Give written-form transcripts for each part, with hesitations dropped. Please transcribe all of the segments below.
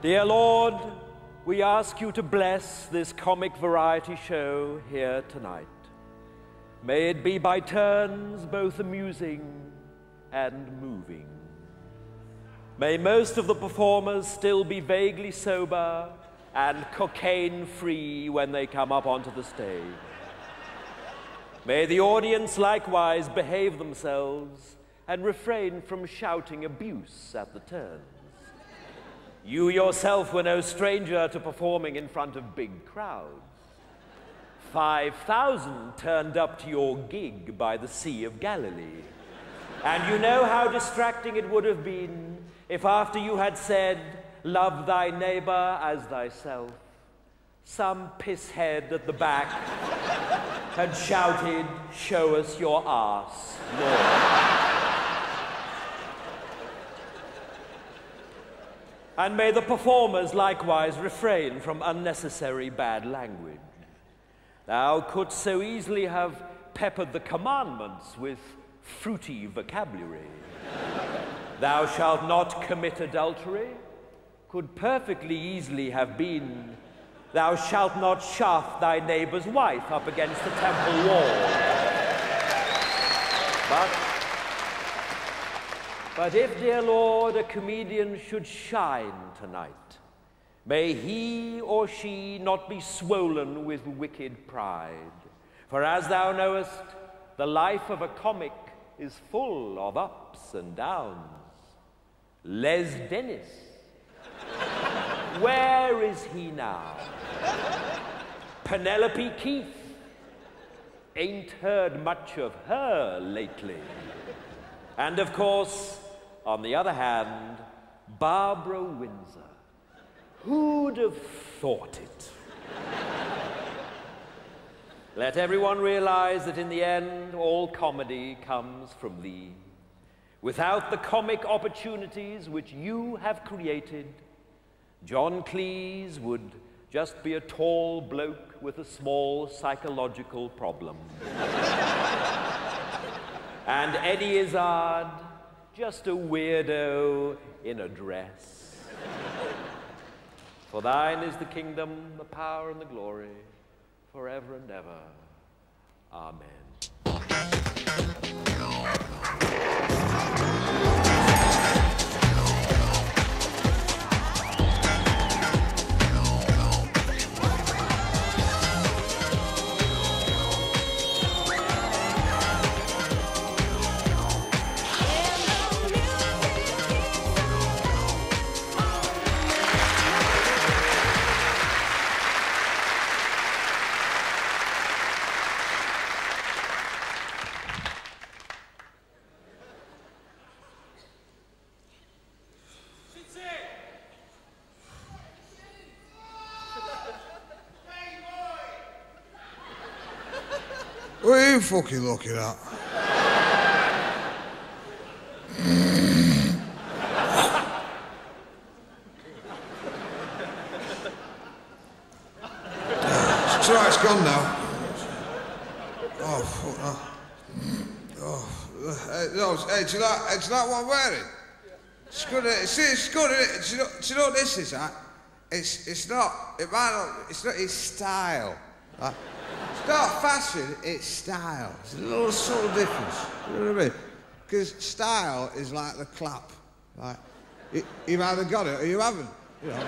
Dear Lord, we ask you to bless this comic variety show here tonight. May it be by turns both amusing and moving. May most of the performers still be vaguely sober and cocaine-free when they come up onto the stage. May the audience likewise behave themselves and refrain from shouting abuse at the turns. You yourself were no stranger to performing in front of big crowds. 5,000 turned up to your gig by the Sea of Galilee. And you know how distracting it would have been if after you had said, "Love thy neighbor as thyself," some pisshead at the back had shouted, "Show us your arse, Lord." And may the performers likewise refrain from unnecessary bad language. Thou couldst so easily have peppered the commandments with fruity vocabulary. Thou shalt not commit adultery could perfectly easily have been, thou shalt not shaft thy neighbor's wife up against the temple wall. But if, dear Lord, a comedian should shine tonight, may he or she not be swollen with wicked pride. For as thou knowest, the life of a comic is full of ups and downs. Les Dennis, where is he now? Penelope Keith, ain't heard much of her lately. And of course, on the other hand, Barbara Windsor. Who'd have thought it? Let everyone realize that in the end, all comedy comes from thee. Without the comic opportunities which you have created, John Cleese would just be a tall bloke with a small psychological problem. And Eddie Izzard, just a weirdo in a dress. For thine is the kingdom, the power, and the glory, forever and ever. Amen. What are you fucking looking at? It's all right, it's gone now. Oh, fuck that. Oh, no, hey, do you like what I'm wearing? It's good, it's good, isn't it? Do you know what this is, right? It's not, it might not, it's not, it's style. Right? It's not fashion, it's style. It's a little subtle difference. You know what I mean? Because style is like the clap. Right? You've either got it or you haven't. You know.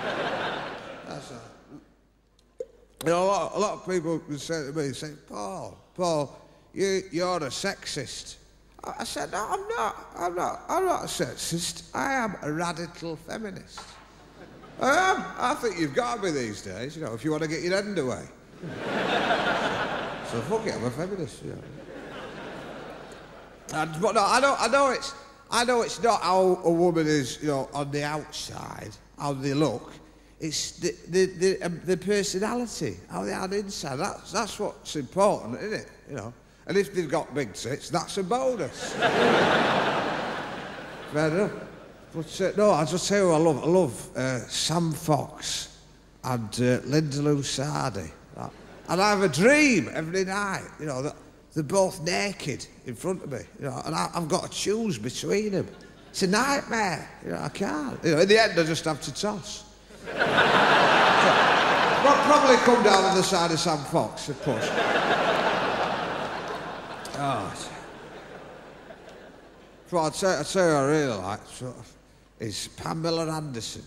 That's all. You know, a lot of people would say to me, Paul, you're a sexist. I said, no, I'm not a sexist. I am a radical feminist. I am. I think you've got to be these days, you know, if you want to get your end away. So fuck it, I'm a feminist, you know. But no, I know it's not how a woman is, you know, on the outside, how they look. It's the personality, how they are on the inside. That's what's important, isn't it? You know. And if they've got big tits, that's a bonus. Fair enough. But no, I'll just tell you who I love Sam Fox and Linda Lusardi. And I have a dream every night, you know, that they're both naked in front of me, you know, and I've got to choose between them. It's a nightmare, you know, I can't. You know, in the end, I just have to toss. Probably come down on the side of Sam Fox, of course. Oh. What I'd say I really like sort of, is Pamela Anderson.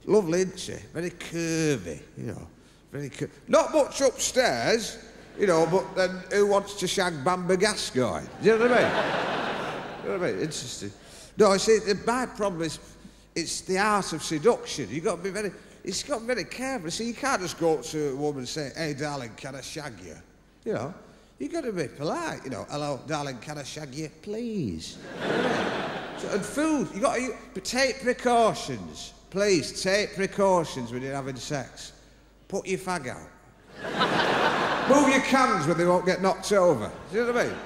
Lovely, isn't she? Very curvy, you know. Very not much upstairs, you know, but then who wants to shag Bamba Gascoigne? Do you know what I mean? You know what I mean? Interesting. No, I see, my problem is it's the art of seduction. You've got to be very... It's got to be very careful. See, you can't just go up to a woman and say, hey, darling, can I shag you? You know, you've got to be polite, you know. Hello, darling, can I shag you, please? And food, you've got to... But take precautions. Please, take precautions when you're having sex. Put your fag out. Move your cans when they won't get knocked over. Do you know what I mean?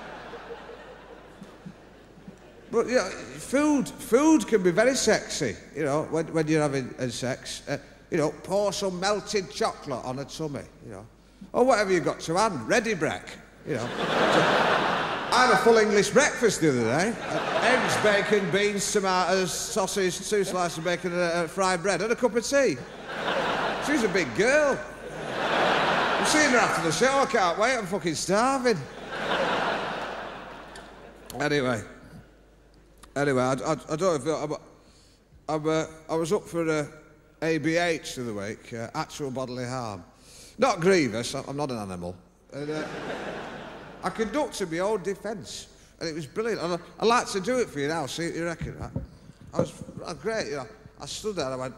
But, you know, food can be very sexy, you know, when you're having sex. You know, pour some melted chocolate on a tummy, you know. Or whatever you've got to hand, ready break, you know. I had a full English breakfast the other day. Eggs, bacon, beans, tomatoes, sausage, 2 slices of bacon and fried bread and a cup of tea. She's a big girl. I'm seeing her after the show, I can't wait, I'm fucking starving. Anyway, I don't know if I was up for ABH the other week, actual bodily harm. Not grievous, I'm not an animal. And, I conducted my own defence, and it was brilliant. And I'd like to do it for you now, see what you reckon. I was great, you know. I stood there and I went...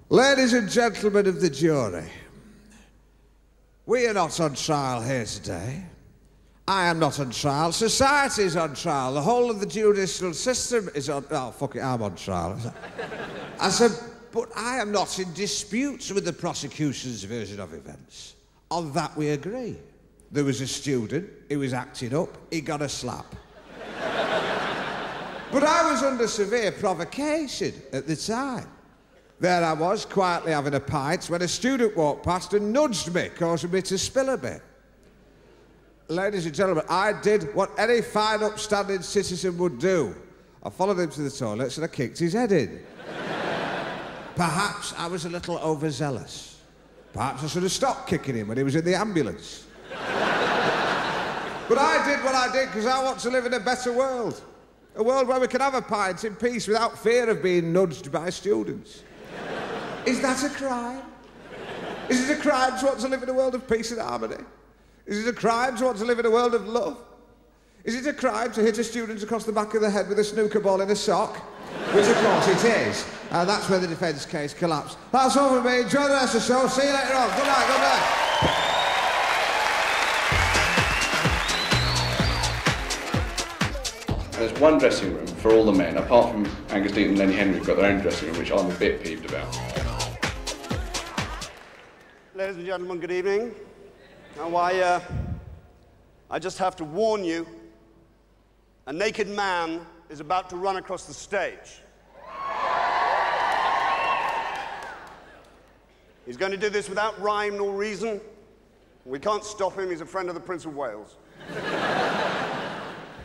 Ladies and gentlemen of the jury, we are not on trial here today. I am not on trial. Society is on trial. The whole of the judicial system is on... Oh, fuck it, I'm on trial. I said, but I am not in dispute with the prosecution's version of events. On that we agree. There was a student, he was acting up, he got a slap. But I was under severe provocation at the time. There I was, quietly having a pint, when a student walked past and nudged me, causing me to spill a bit. Ladies and gentlemen, I did what any fine, upstanding citizen would do. I followed him to the toilets and I kicked his head in. Perhaps I was a little overzealous. Perhaps I should have stopped kicking him when he was in the ambulance. But I did what I did because I want to live in a better world. A world where we can have a pint in peace without fear of being nudged by students. Is that a crime? Is it a crime to want to live in a world of peace and harmony? Is it a crime to want to live in a world of love? Is it a crime to hit a student across the back of the head with a snooker ball in a sock? Which, of course, it is. And that's where the defence case collapsed. That's all from me. Enjoy the rest of the show. See you later on. Good night, good night. There's one dressing room for all the men, apart from Angus Deayton and Lenny Henry, who've got their own dressing room, which I'm a bit peeved about. Ladies and gentlemen, good evening. Now, I just have to warn you, a naked man is about to run across the stage. He's going to do this without rhyme nor reason. We can't stop him, he's a friend of the Prince of Wales.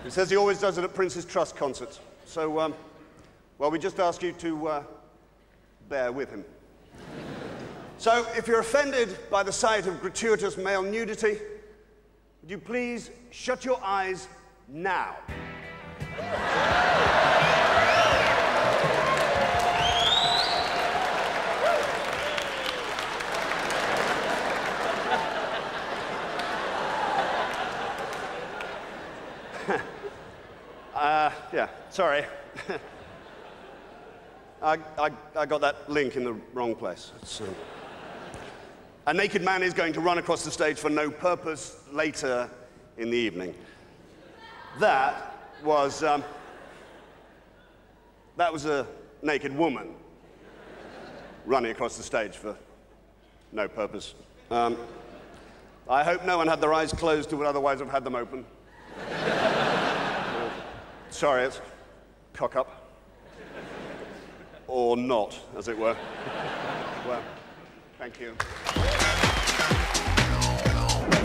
He says he always does it at Prince's Trust concerts. So, well, we just ask you to bear with him. So, if you're offended by the sight of gratuitous male nudity, would you please shut your eyes now? Yeah, sorry. I got that link in the wrong place. A naked man is going to run across the stage for no purpose later in the evening. That was a naked woman running across the stage for no purpose. I hope no one had their eyes closed who would otherwise have had them open. Sorry, it's cock up. Or not, as it were. Well, thank you. You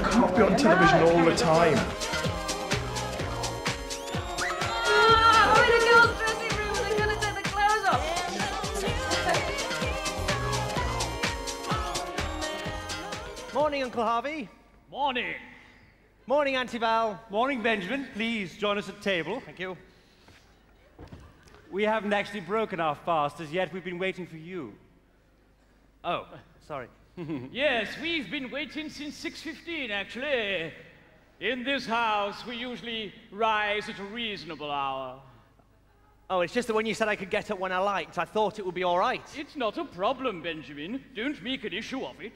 can't be on television all the time. I'm in a girl's dressing room and they're going to take the clothes off. Morning, Uncle Harvey. Morning. Morning, Auntie Val. Morning, Benjamin. Please join us at table. Thank you. We haven't actually broken our fast as yet. We've been waiting for you. Oh, sorry. Yes, we've been waiting since 6:15, actually. In this house, we usually rise at a reasonable hour. Oh, it's just that when you said I could get up when I liked, I thought it would be all right. It's not a problem, Benjamin. Don't make an issue of it.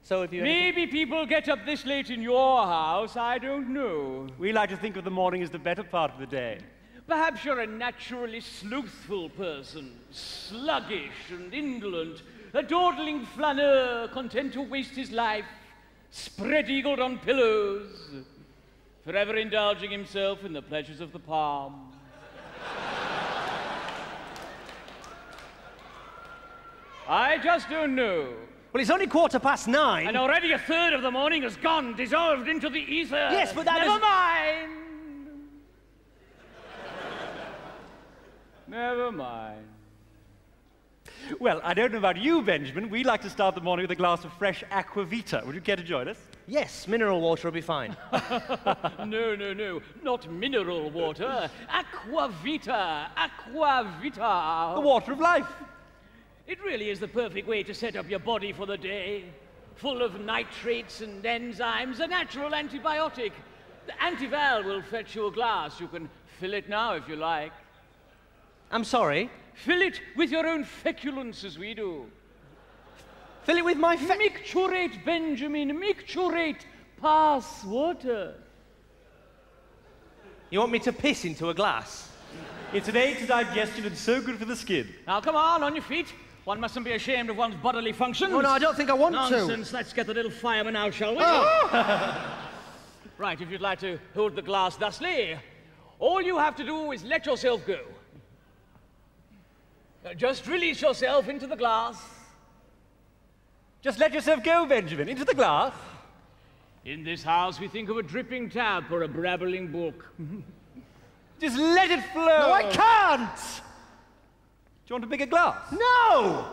So if you... Maybe people get up this late in your house, I don't know. We like to think of the morning as the better part of the day. Perhaps you're a naturally slothful person, sluggish and indolent, a dawdling flâneur content to waste his life, spread-eagled on pillows, forever indulging himself in the pleasures of the palm. I just don't know. Well, it's only 9:15. And already a third of the morning has gone, dissolved into the ether. Yes, but that Never is... mind. Never mind. Well, I don't know about you, Benjamin. We like to start the morning with a glass of fresh aqua vita. Would you care to join us? Yes, mineral water will be fine. No, no, no. Not mineral water. Aqua vita. Aqua vita. The water of life. It really is the perfect way to set up your body for the day. Full of nitrates and enzymes, a natural antibiotic. The Antival will fetch you a glass. You can fill it now if you like. I'm sorry? Fill it with your own feculence as we do. Fill it with my Micturate, Benjamin, micturate. Pass water. You want me to piss into a glass? It's an aid to digestion and so good for the skin. Now come on your feet. One mustn't be ashamed of one's bodily functions. Oh, no, I don't think I want to. Nonsense. Let's get the little fireman out, shall we? Oh. Right, if you'd like to hold the glass thusly, all you have to do is let yourself go. Just release yourself into the glass. Just let yourself go, Benjamin, into the glass. In this house, we think of a dripping tap or a brabbling brook. Just let it flow. No, I can't! Do you want a bigger glass? No!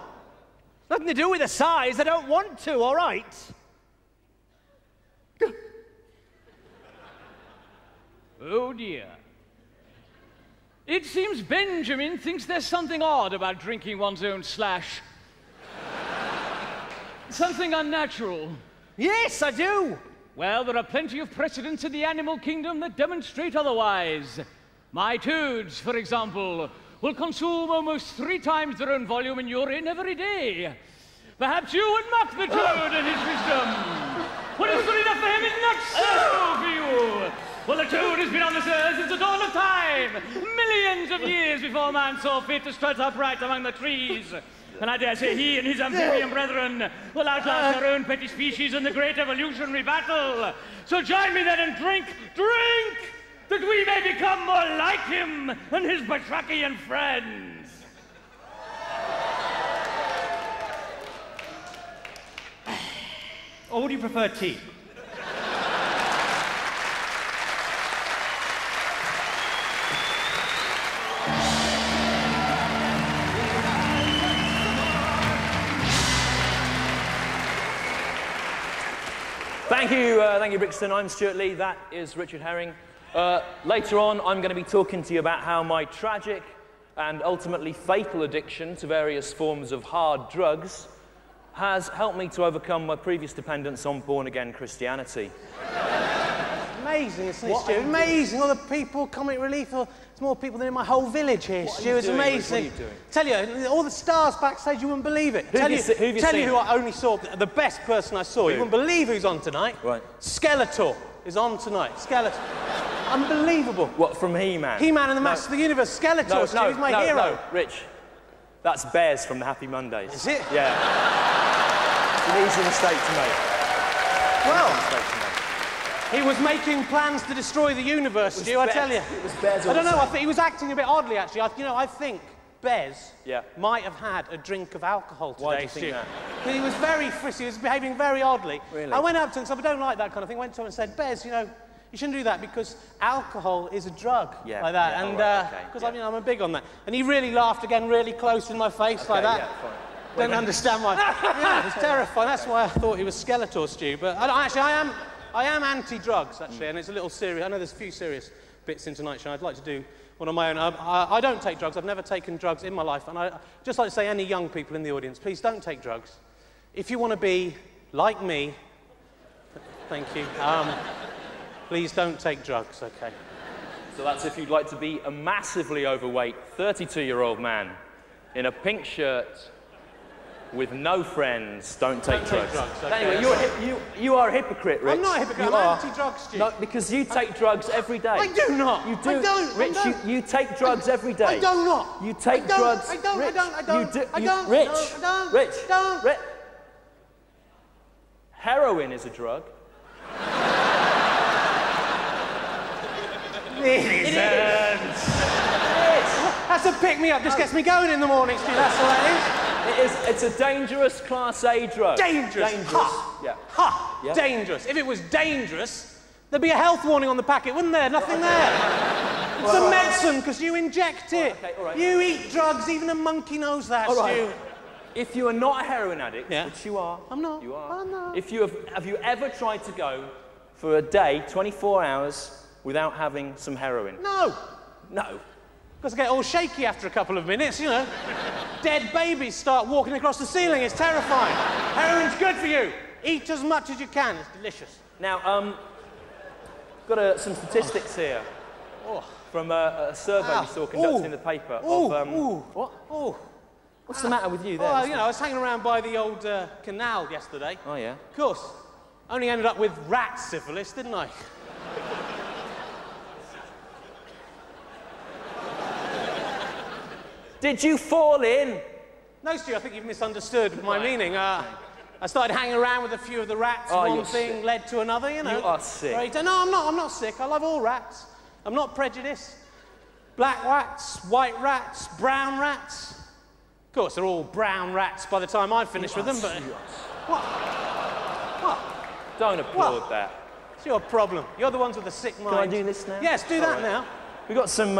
Nothing to do with the size. I don't want to, all right? Oh, dear. It seems Benjamin thinks there's something odd about drinking one's own slash. Something unnatural. Yes, I do. Well, there are plenty of precedents in the animal kingdom that demonstrate otherwise. My toads, for example, will consume almost 3 times their own volume in urine every day. Perhaps you would mock the toad and his wisdom. What is good enough for him is not so for you. Well, the toad has been on this earth since the dawn of time, millions of years before man saw fit to strut upright among the trees. And I dare say he and his amphibian brethren will outlast their own petty species in the great evolutionary battle. So join me then and drink, that we may become more like him and his batrachian friends. Or would you prefer tea? Thank you, Brixton. I'm Stuart Lee. That is Richard Herring. Later on, I'm going to be talking to you about how my tragic and ultimately fatal addiction to various forms of hard drugs has helped me to overcome my previous dependence on born-again Christianity. Amazing, isn't it, Stu? Amazing. All the people, Comic Relief, there's more people than in my whole village here, Stu. It's amazing. What are you doing? Tell you, all the stars backstage, you wouldn't believe it. Tell you who I only saw, the best person I saw. You wouldn't believe who's on tonight. Right. Skeletor is on tonight. Skeletor. Unbelievable. What, from He-Man? He-Man and the Master of the Universe. Skeletor, Stu, he's my hero. No, Rich. That's Bears from the Happy Mondays. Is it? Yeah. It's an easy mistake to make. Well, he was making plans to destroy the universe, Stu, I tell you. It was Bears. I don't know, I think he was acting a bit oddly, actually. I think Bez Yeah. might have had a drink of alcohol today, Why do you Stu. think that? Because he was very frisky, he was behaving very oddly. Really? I went up to him and said, I don't like that kind of thing. Went to him and said, Bez, you know, you shouldn't do that because alcohol is a drug, Yeah, like that. yeah, And all right, okay, because yeah. I'm big on that. And he really laughed again, really close in my face, like that. Yeah, fine. don't understand why. Yeah, it's terrifying. That's why I thought he was Skeletor, Stu. But I am anti-drugs, actually, and it's a little serious. I know there's a few serious bits in tonight's show. I'd like to do one on my own. I don't take drugs. I've never taken drugs in my life. And I'd just like to say, any young people in the audience, please don't take drugs. If you want to be like me, thank you, please don't take drugs, OK? So that's if you'd like to be a massively overweight 32-year-old man in a pink shirt with no friends, don't take drugs. Okay. Anyway, you are a hypocrite, Rich. I'm not a hypocrite. You I'm anti-drugs, Stu. No, because you take drugs every day. I do not. You do. I don't. Rich, you take drugs every day. I do not. You take drugs. I don't. Rich, I don't. Rich. No, I don't. Rich. Don't. Rich. Heroin is a drug. It isn't. That's a pick-me-up. Just gets me going in the morning, Stu. That's all it is. It's a dangerous Class A drug. Dangerous. Ha! Yeah. Ha! Yeah. Dangerous. If it was dangerous, there'd be a health warning on the packet, wouldn't there? Nothing there. It's a medicine, because you inject it. All right. You eat drugs, even a monkey knows that, All right. Stu. If you are not a heroin addict, which you are. I'm not. You are. I'm not. If you have you ever tried to go for a day, 24 hours, without having some heroin? No. No. Because I get all shaky after a couple of minutes, you know. Dead babies start walking across the ceiling. It's terrifying. Heroin's good for you. Eat as much as you can. It's delicious. Now, got some statistics here from a survey we saw conducted in the paper What? What's the matter with you there? Well, you know, I was hanging around by the old canal yesterday. Oh, yeah? Of course. Only ended up with rat syphilis, didn't I? Did you fall in? No, Stu, I think you've misunderstood my meaning. I started hanging around with a few of the rats. One thing led to another, you know. You are sick. Right? No, I'm not sick. I love all rats. I'm not prejudiced. Black rats, white rats, brown rats. Of course, they're all brown rats by the time I finish with them, but... What? Don't applaud that. It's your problem. You're the ones with the sick mind. Can I do this now? Yes, do that now. We've got some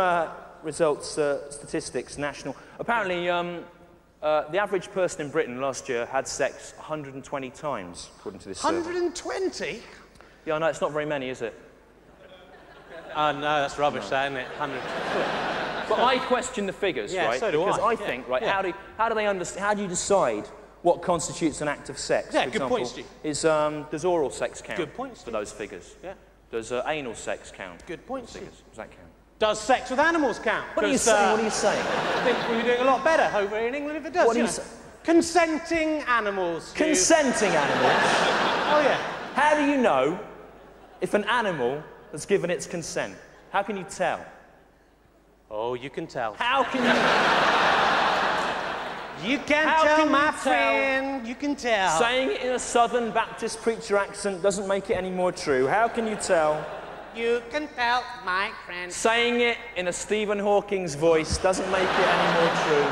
results, statistics, national. Apparently, the average person in Britain last year had sex 120 times, according to this survey. 120? Yeah, I know, it's not very many, is it? No, that's rubbish, that, isn't it? 100. But I question the figures, right? So do because I. I think, right, how do they understand, how do you decide what constitutes an act of sex? Yeah, for good example, point, Steve. Does oral sex count? Good point, for Steve. those figures? Yeah. Does anal sex count? Good point, Steve. Does that count? Does sex with animals count? What are you saying? What are you saying? I think we're doing a lot better over here in England if it does. What are you saying? Consenting animals. Stu. Consenting animals? Oh, yeah. How do you know if an animal has given its consent? How can you tell? Oh, you can tell. How can you... You can tell, my friend. You can tell. Saying it in a Southern Baptist preacher accent doesn't make it any more true. How can you tell? You can tell, my friend. Saying it in a Stephen Hawking's voice doesn't make it any more true.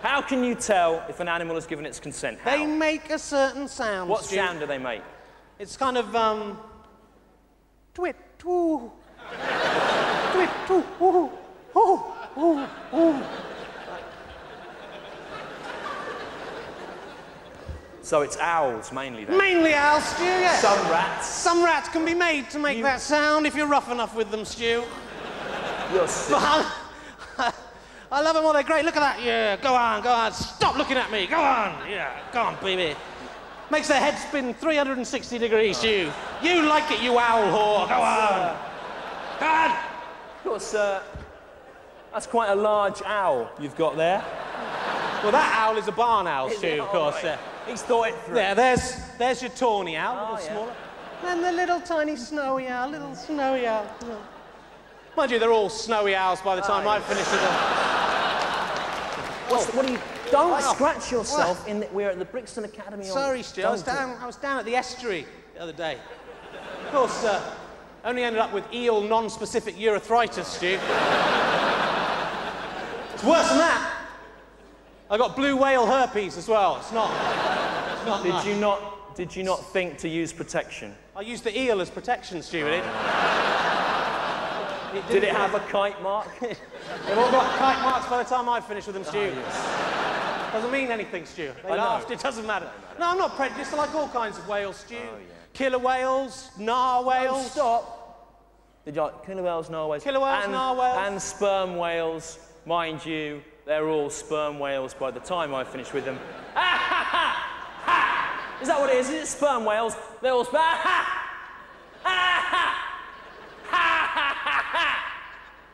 How can you tell if an animal has given its consent? How? They make a certain sound. What Stu. sound do they make? It's kind of, twit, twoo. Twit, twoo, ooh, ooh, ooh, ooh. So it's owls, mainly, then? Mainly owls, Stu, yeah. Some rats. Some rats can be made to make that sound if you're rough enough with them, Stu. You're sick. I love them all, they're great. Look at that, yeah, go on. Stop looking at me, go on. Yeah, go on, baby. Makes their head spin 360 degrees, Stu. You like it, you owl whore, go on. Go on. Of course, that's quite a large owl you've got there. Well, that owl is a barn owl, Stu, of course. Right. He's thought it through. There, there's your tawny owl, a little smaller. And the little tiny snowy owl, little snowy owl. Mind you, they're all snowy owls by the time I finish with them. What are you... Don't scratch yourself we're at the Brixton Academy. Sorry, Stu, I was down at the estuary the other day. Of course, only ended up with eel non-specific urethritis, Stu. It's worse than that. I got blue whale herpes as well. It's not nice. Did you not think to use protection? I used the eel as protection, Stu. Did it have a kite mark? They've all got kite marks by the time I finish with them, Stu. Doesn't mean anything, Stu. They I know. laughed, it doesn't matter. No, I'm not prejudiced. I like all kinds of whales, Stu. Killer whales, narwhals. Oh, stop. Did you like killer whales, narwhals? Killer whales, narwhals. And sperm whales, mind you, they're all sperm whales by the time I finish with them. Is that what it is? Is it sperm whales? They're all sperm.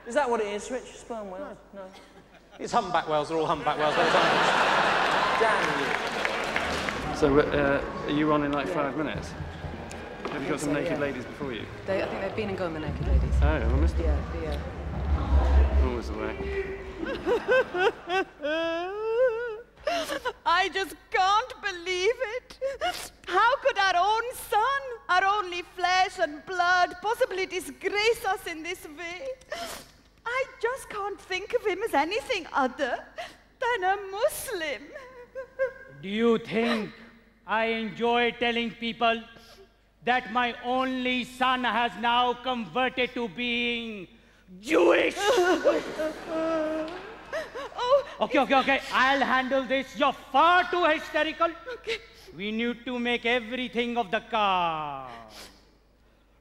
Is that what it is, Rich? Sperm whales? No. It's humpback whales. They're all humpback whales. Damn you. So, are you on in like 5 minutes? Have you got some naked ladies before you? I think they've been and gone, the naked ladies. Oh, I missed them. Yeah. Always the way. I just can't believe it. How could our own son, our only flesh and blood, possibly disgrace us in this way? I just can't think of him as anything other than a Muslim. Do you think I enjoy telling people that my only son has now converted to being Jewish? Okay. I'll handle this. You're far too hysterical. Okay. We need to make everything of the car.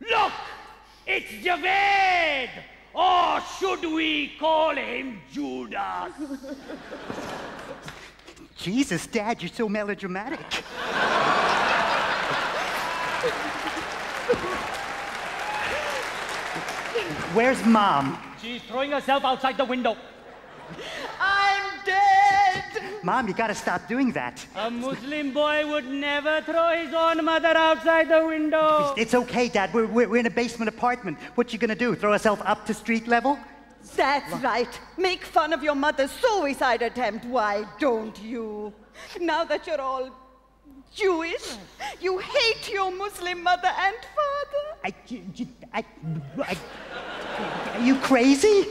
Look! It's Javed! Or should we call him Judas? Jesus, Dad, you're so melodramatic. Where's Mom? She's throwing herself outside the window. I'm dead! Mom, you gotta stop doing that. A Muslim boy would never throw his own mother outside the window. It's okay, Dad. We're in a basement apartment. What you gonna do, throw herself up to street level? That's right. Make fun of your mother's suicide attempt, why don't you? Now that you're all Jewish, you hate your Muslim mother and father. Are you crazy?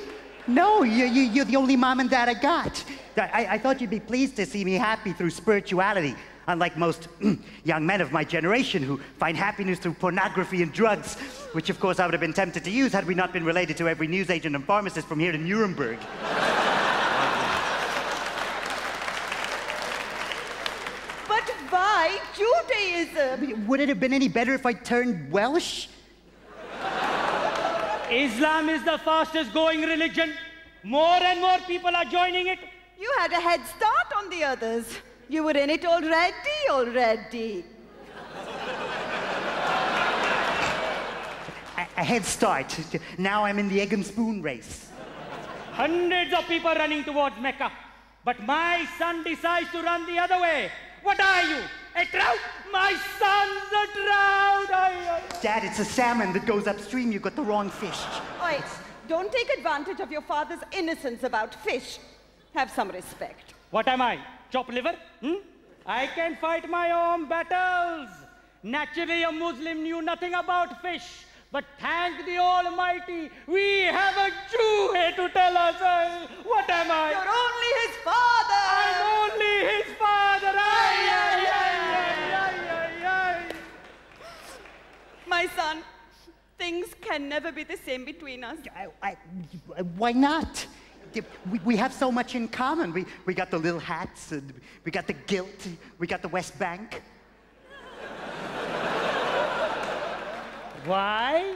No, you're the only mom and dad I got. I thought you'd be pleased to see me happy through spirituality, unlike most young men of my generation who find happiness through pornography and drugs, which of course I would have been tempted to use had we not been related to every newsagent and pharmacist from here to Nuremberg. But why Judaism? Would it have been any better if I turned Welsh? Islam is the fastest growing religion. More and more people are joining it. You had a head start on the others. You were in it already. A head start. Now I'm in the egg and spoon race. Hundreds of people running towards Mecca. But my son decides to run the other way. What are you? A trout? My son's a trout! Dad, it's a salmon that goes upstream. You got the wrong fish. Wait, don't take advantage of your father's innocence about fish. Have some respect. What am I? Chop liver? I can fight my own battles. Naturally, a Muslim knew nothing about fish. But thank the Almighty, we have a Jew here to tell us. What am I? You're only his father. I'm only his father. My son, things can never be the same between us. Why not? We have so much in common. We got the little hats, and we got the guilt, we got the West Bank. Why?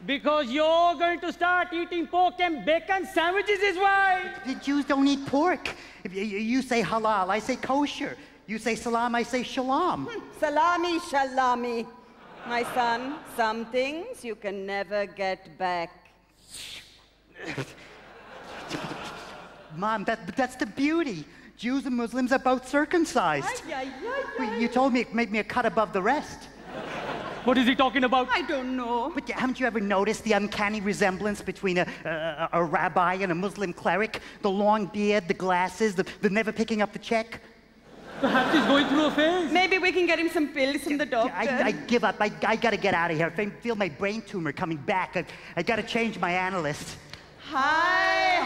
Because you're going to start eating pork and bacon sandwiches is why. The Jews don't eat pork. You say halal, I say kosher. You say salam, I say shalom. Salami, shalami. My son, some things you can never get back. Mom, that's the beauty. Jews and Muslims are both circumcised. You told me it made me a cut above the rest. What is he talking about? I don't know. But haven't you ever noticed the uncanny resemblance between a rabbi and a Muslim cleric? The long beard, the glasses, the never picking up the check? Perhaps he's going through a phase. Maybe we can get him some pills from the doctor. I give up. I gotta get out of here. I feel my brain tumor coming back. I gotta change my analyst. Hi,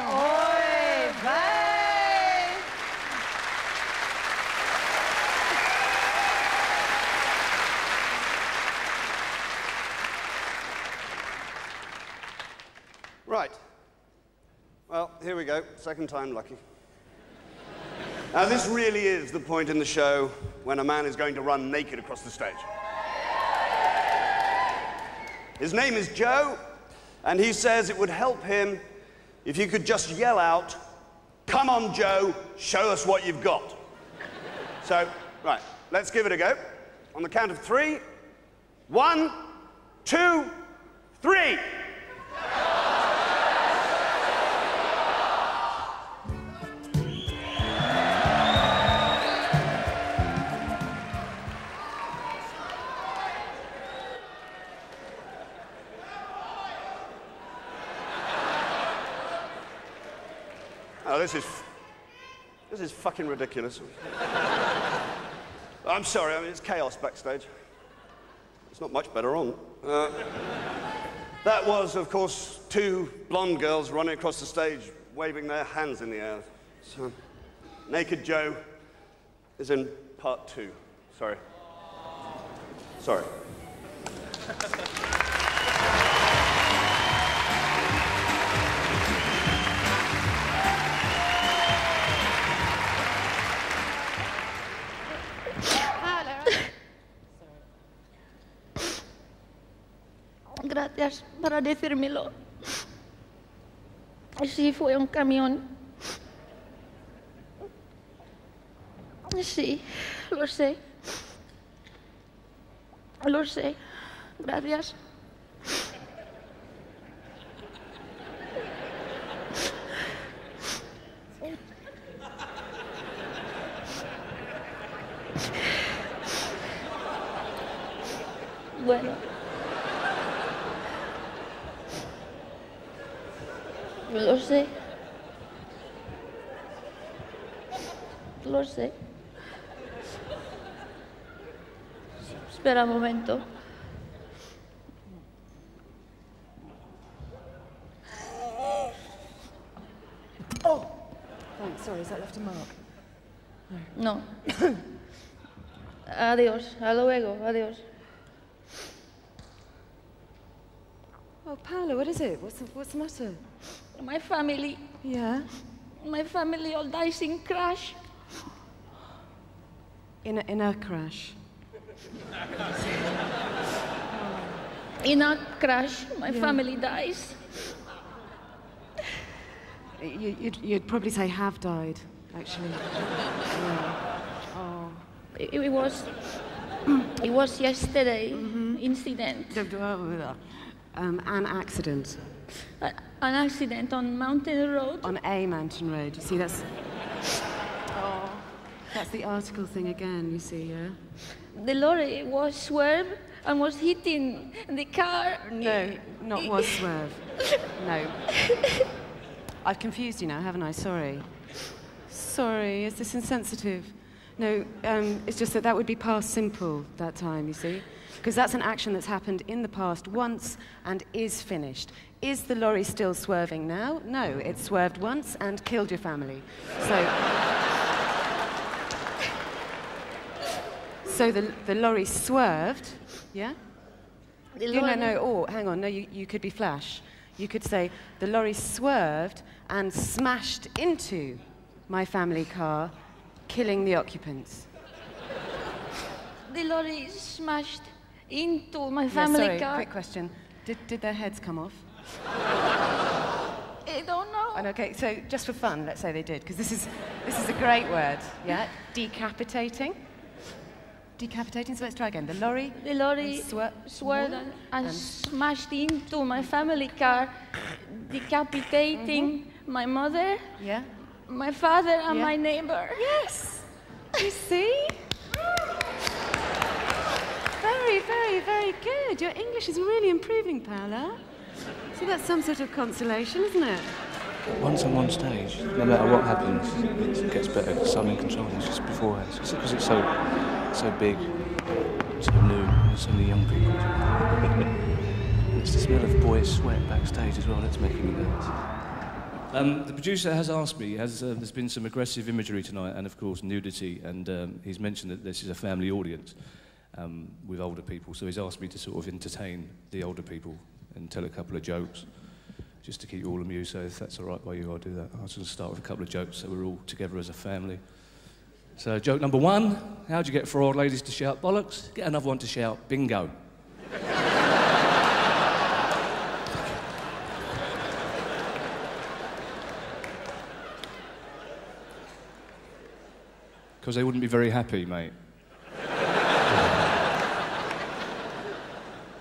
oi, bye. Right. Well, here we go. Second time lucky. Now, this really is the point in the show when a man is going to run naked across the stage. His name is Joe, and he says it would help him if you could just yell out, "Come on, Joe, show us what you've got." So, right, let's give it a go. On the count of 3. 1, 2, 3. Oh, this is fucking ridiculous. I'm sorry, I mean, it's chaos backstage. It's not much better on. That was, of course, 2 blonde girls running across the stage, waving their hands in the air. So, Naked Joe is in part 2. Sorry. Sorry. Gracias para decírmelo. Sí, fue un camión. Sí, lo sé. Lo sé. Gracias. Bueno. Lo sé. Lo sé. Espera un momento. Oh! Thanks, sorry, has that left a mark? No. Adiós. A luego. Adiós. Oh, Paolo, what is it? What's the matter? My family. Yeah? My family all dies in crash. In a crash? In a crash, my family dies. You'd probably say have died, actually. Yeah. Oh. It was yesterday, incident. An accident. An accident on Mountain Road. On a mountain road. You see, that's the article thing again, you see, yeah? The lorry was swerved and was hitting the car. No, not was swerve. No. I've confused you now, haven't I? Sorry. Sorry, is this insensitive? No, it's just that would be past simple that time, you see? Because that's an action that's happened in the past once and is finished. Is the lorry still swerving now? No, it swerved once and killed your family. So the lorry swerved, yeah? No, hang on, no, you could be Flash. You could say, the lorry swerved and smashed into my family car, killing the occupants. The lorry smashed into my family car. Quick question. Did their heads come off? I don't know. And okay, so just for fun, let's say they did, because this is a great word, yeah? Decapitating. Decapitating, so let's try again. The lorry swerved and smashed into my family car, decapitating my mother, my father, and my neighbor. Yes! You see? Very, very, very good. Your English is really improving, Paola. See, that's some sort of consolation, isn't it? Once I'm on stage, no matter what happens, it gets better because I'm in control. It's just beforehand. It's just because it's so big, so new, and so many young people. It's the smell of boys' sweat backstage as well that's making me nervous. The producer has asked me, there's been some aggressive imagery tonight and, of course, nudity, and he's mentioned that this is a family audience with older people, so he's asked me to sort of entertain the older people and tell a couple of jokes, just to keep you all amused. So if that's all right by you, I'll do that. I was going to start with a couple of jokes so we're all together as a family. So, joke number 1, how'd you get 4 old ladies to shout bollocks? Get another one to shout bingo. Because they wouldn't be very happy, mate.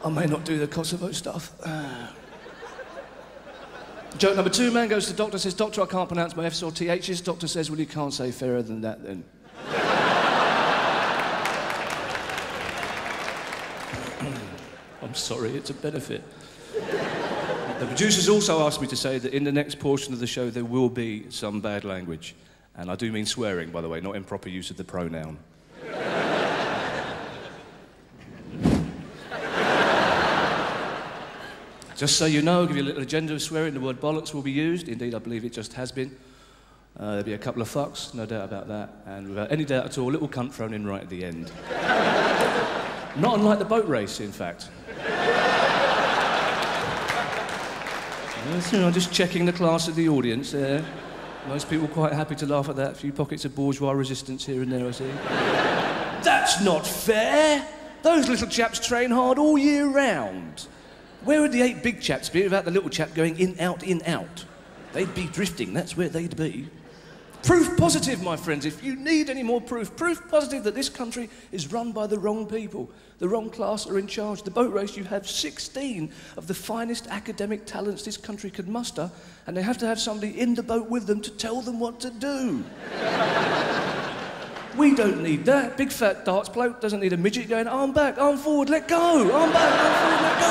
I may not do the Kosovo stuff. Joke number 2, man goes to the doctor, says, "Doctor, I can't pronounce my F's or TH's." Doctor says, "Well, you can't say fairer than that, then." I'm sorry, it's a benefit. The producers also asked me to say that in the next portion of the show there will be some bad language. And I do mean swearing, by the way, not improper use of the pronoun. Just so you know, I'll give you a little agenda of swearing. The word bollocks will be used. Indeed, I believe it just has been. There'll be a couple of fucks, no doubt about that. And without any doubt at all, a little cunt thrown in right at the end. Not unlike the boat race, in fact. Yes, you know, just checking the class of the audience there. Most people quite happy to laugh at that. A few pockets of bourgeois resistance here and there, I see. That's not fair! Those little chaps train hard all year round. Where would the 8 big chaps be without the little chap going in, out, in, out? They'd be drifting, that's where they'd be. Proof positive, my friends, if you need any more proof. Proof positive that this country is run by the wrong people. The wrong class are in charge. The boat race, you have 16 of the finest academic talents this country could muster, and they have to have somebody in the boat with them to tell them what to do. We don't need that. Big fat darts bloke doesn't need a midget going, "Arm back, arm forward, let go! Arm back, arm forward, let go!"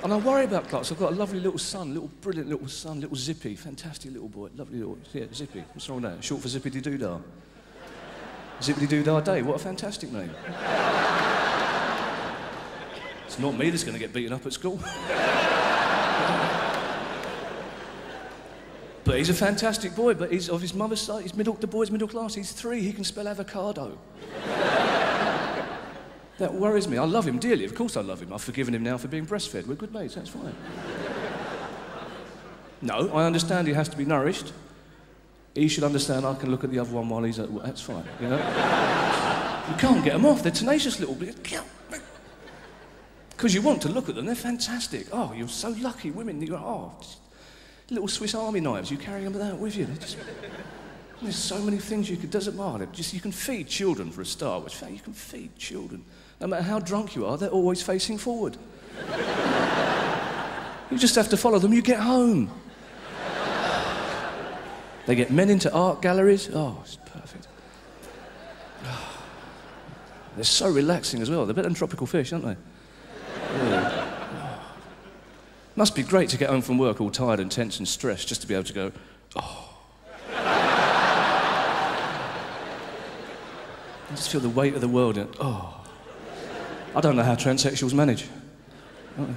And I worry about Clark. I've got a lovely little son, brilliant little son, little Zippy, fantastic little boy, lovely little, yeah, Zippy. What's wrong with that? Short for Zippity Doodah. Zippity Doodah Day, what a fantastic name. It's not me that's going to get beaten up at school. But he's a fantastic boy, but he's of his mother's side, the boy's middle class, he's 3, he can spell avocado. That worries me. I love him dearly. Of course I love him. I've forgiven him now for being breastfed. We're good mates, that's fine. No, I understand he has to be nourished. He should understand I can look at the other one while he's at work. That's fine, you know? You can't get them off. They're tenacious little bits. Because you want to look at them. They're fantastic. Oh, you're so lucky, women. You go, oh, little Swiss Army knives. You carry them about with you. There's so many things you could... Doesn't matter. Just, you can feed children for a start. Which, you can feed children. No matter how drunk you are, they're always facing forward. You just have to follow them. You get home. They get men into art galleries. Oh, it's perfect. They're so relaxing as well. They're better than tropical fish, aren't they? Yeah. Must be great to get home from work all tired and tense and stressed just to be able to go, oh. I just feel the weight of the world and, oh. I don't know how transsexuals manage.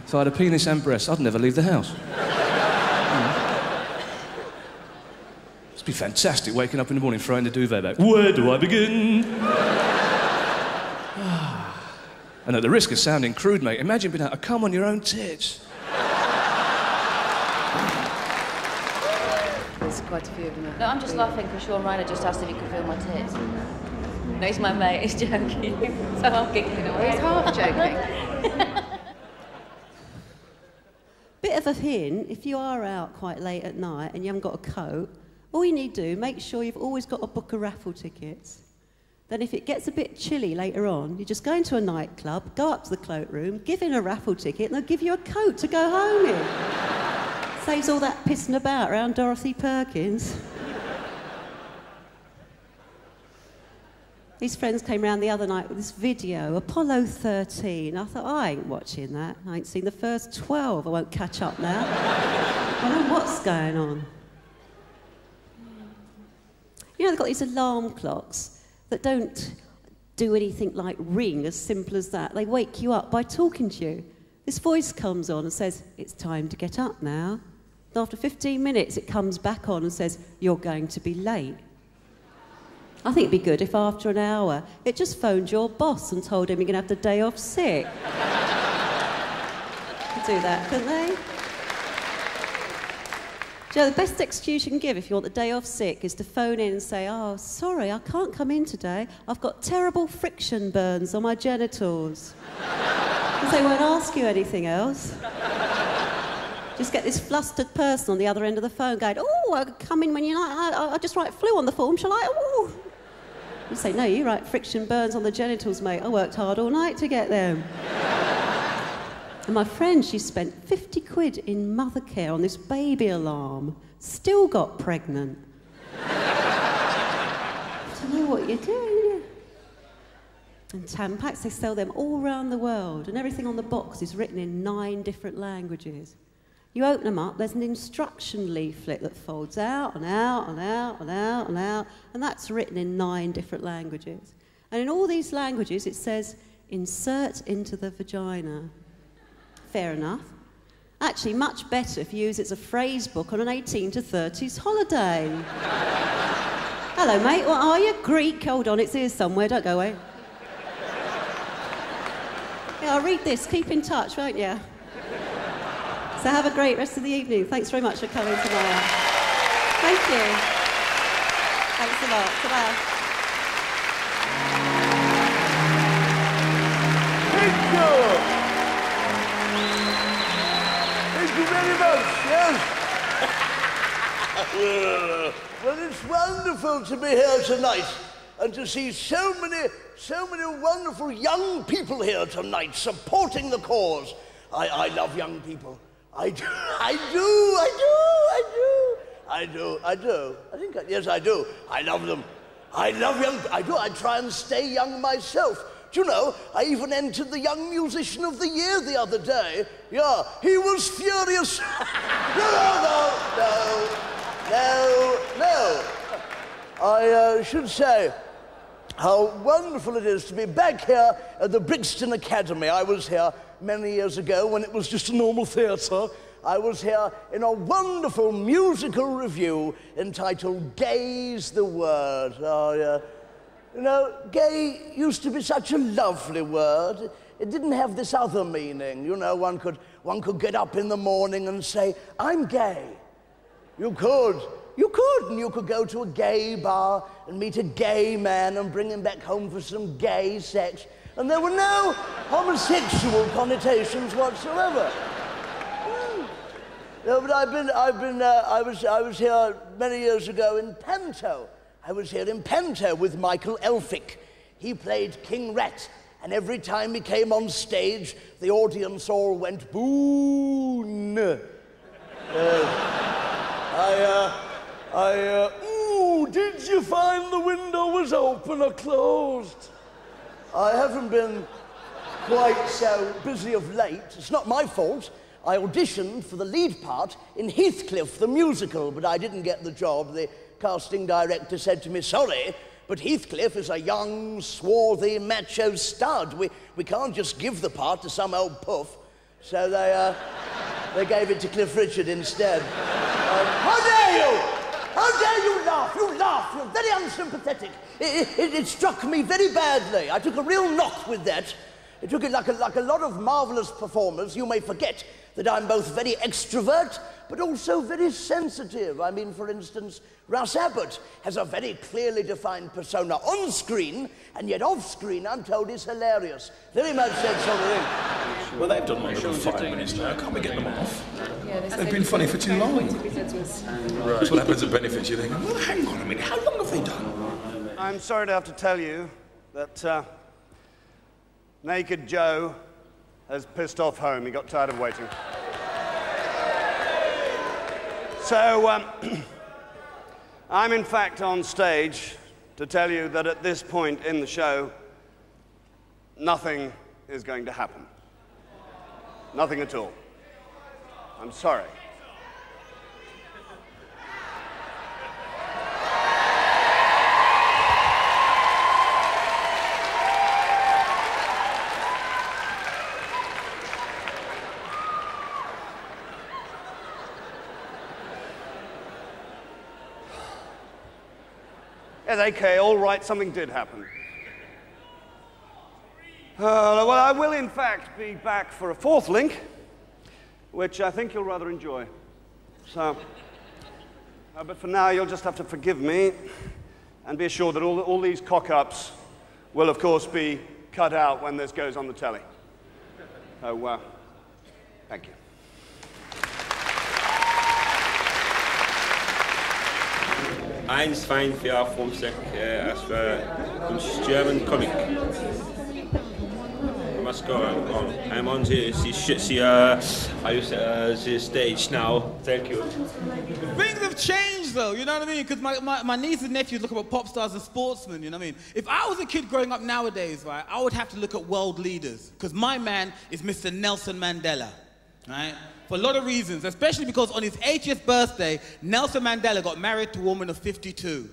If I had a penis and breasts, I'd never leave the house. It'd be fantastic waking up in the morning throwing the duvet back. Where do I begin? And at the risk of sounding crude, mate, imagine being able to come on your own tits. There's quite a few of them. No, I'm just laughing because Sean Ryder just asked if he could feel my tits. No, he's my mate, he's joking. So I'm giggling away. He's half joking. Bit of a hint, if you are out quite late at night and you haven't got a coat, all you need to do, make sure you've always got a book of raffle tickets. Then if it gets a bit chilly later on, you just go into a nightclub, go up to the cloakroom, give in a raffle ticket, and they'll give you a coat to go home in. Saves all that pissing about around Dorothy Perkins. These friends came round the other night with this video, Apollo 13. I thought, I ain't watching that. I ain't seen the first 12. I won't catch up now. I don't know what's going on. You know, they've got these alarm clocks that don't do anything like ring, as simple as that. They wake you up by talking to you. This voice comes on and says, it's time to get up now. And after 15 minutes, it comes back on and says, you're going to be late. I think it'd be good if after an hour, it just phoned your boss and told him you're going to have the day off sick. Could do that, couldn't they? Do you know, the best excuse you can give if you want the day off sick is to phone in and say, oh, sorry, I can't come in today. I've got terrible friction burns on my genitals. Because they won't ask you anything else. Just get this flustered person on the other end of the phone going, oh, I'll come in when you like. I just write flu on the form, shall I? Oh. You say, no, you write friction burns on the genitals, mate. I worked hard all night to get them. And my friend, she spent 50 quid in mother care on this baby alarm. Still got pregnant. I don't know what you're doing. And Tampax, they sell them all around the world, and everything on the box is written in 9 different languages. You open them up, there's an instruction leaflet that folds out and out and out and out and out, and that's written in 9 different languages. And in all these languages, it says, insert into the vagina. Fair enough. Actually, much better if you use it as a phrase book on an 18 to 30s holiday. Hello, mate, what are you? Greek? Hold on, it's here somewhere, don't go away. Yeah, I'll read this. Keep in touch, won't you? So have a great rest of the evening. Thanks very much for coming tonight. Thank you. Thanks a lot. Ta-da. Thank you very much, yes. Well, it's wonderful to be here tonight and to see so many wonderful young people here tonight supporting the cause. I love young people. I do. Yes, I do. I love them. I love young. I do. I try and stay young myself. Do you know, I even entered the Young Musician of the Year the other day. Yeah, he was furious. No. I should say how wonderful it is to be back here at the Brixton Academy. I was here many years ago when it was just a normal theatre. I was here in a wonderful musical review entitled Gay's the Word. Oh, yeah. You know, gay used to be such a lovely word. It didn't have this other meaning. You know, one could get up in the morning and say, I'm gay. You could, and you could go to a gay bar and meet a gay man and bring him back home for some gay sex. And there were no homosexual connotations whatsoever. No, but I was here many years ago in Panto. I was here in Panto with Michael Elphick. He played King Rat, and every time he came on stage, the audience all went boon. Ooh, did you find the window was open or closed? I haven't been quite so busy of late. It's not my fault. I auditioned for the lead part in Heathcliff, the musical, but I didn't get the job. The casting director said to me, sorry, but Heathcliff is a young, swarthy, macho stud. We can't just give the part to some old puff. So they gave it to Cliff Richard instead. How dare you? How dare you laugh? You laugh. You're very unsympathetic. It struck me very badly. I took a real knock with that. It took it like a lot of marvellous performers. You may forget that I'm both very extrovert, but also very sensitive. I mean, for instance, Russ Abbott has a very clearly defined persona on screen, and yet off screen, I'm told, is hilarious. Very much that sort of thing. Well, they've done longer than 5 minutes now. Can't we get them off? They've been funny for too long. That's what happens at benefits. You think, well, hang on a minute, how long have they done? I'm sorry to have to tell you that Naked Joe has pissed off home. He got tired of waiting. So, I'm in fact on stage to tell you that at this point in the show, nothing is going to happen. Nothing at all. I'm sorry. Yes, okay, all right, something did happen. Well, I will, in fact, be back for a 4th link, which I think you'll rather enjoy. So, But for now, you'll just have to forgive me and be assured that all these cock-ups will, of course, be cut out when this goes on the telly. So, thank you. Eins, zwei, vier, fünf, sechs, as German comic. I must go on. I'm on the stage now. Thank you. Things have changed, though, you know what I mean? Because my nieces and nephews look at pop stars and sportsmen, you know what I mean? If I was a kid growing up nowadays, right, I would have to look at world leaders. Because my man is Mr. Nelson Mandela, right? For a lot of reasons, especially because on his 80th birthday, Nelson Mandela got married to a woman of 52.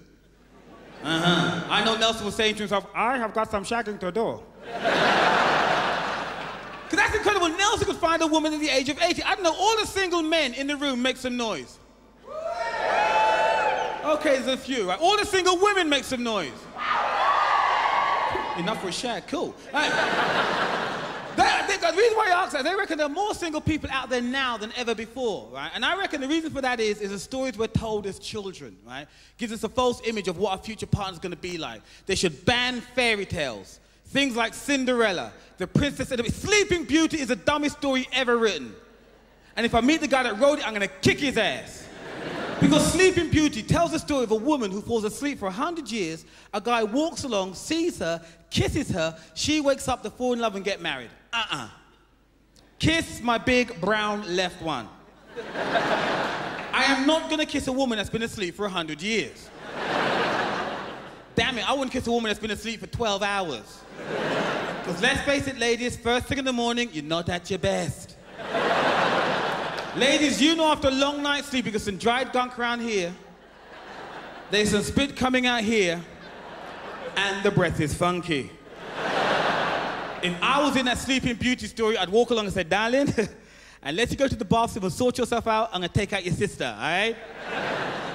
I know Nelson was saying to himself, I have got some shagging to do. Because that's incredible. Nelson could find a woman at the age of 80. I don't know, all the single men in the room make some noise. Okay, there's a few, right? All the single women make some noise. Enough for a shag, cool. Right. The reason why I ask that, they reckon there are more single people out there now than ever before, right? And I reckon the reason for that is the stories we're told as children, right? Gives us a false image of what our future partner's going to be like. They should ban fairy tales. Things like Cinderella, The Princess and the Sleeping Beauty is the dumbest story ever written. And if I meet the guy that wrote it, I'm going to kick his ass. Because Sleeping Beauty tells the story of a woman who falls asleep for 100 years, a guy walks along, sees her, kisses her, she wakes up to fall in love and get married. Kiss my big brown left one. I am not gonna kiss a woman that's been asleep for 100 years. Damn it, I wouldn't kiss a woman that's been asleep for 12 hours. Because let's face it, ladies, first thing in the morning, you're not at your best. Ladies, you know after a long night's sleep, you get some dried gunk around here, there's some spit coming out here, and the breath is funky. If I was in that Sleeping Beauty story, I'd walk along and say, darling, unless you go to the bathroom and sort yourself out, I'm gonna take out your sister, all right?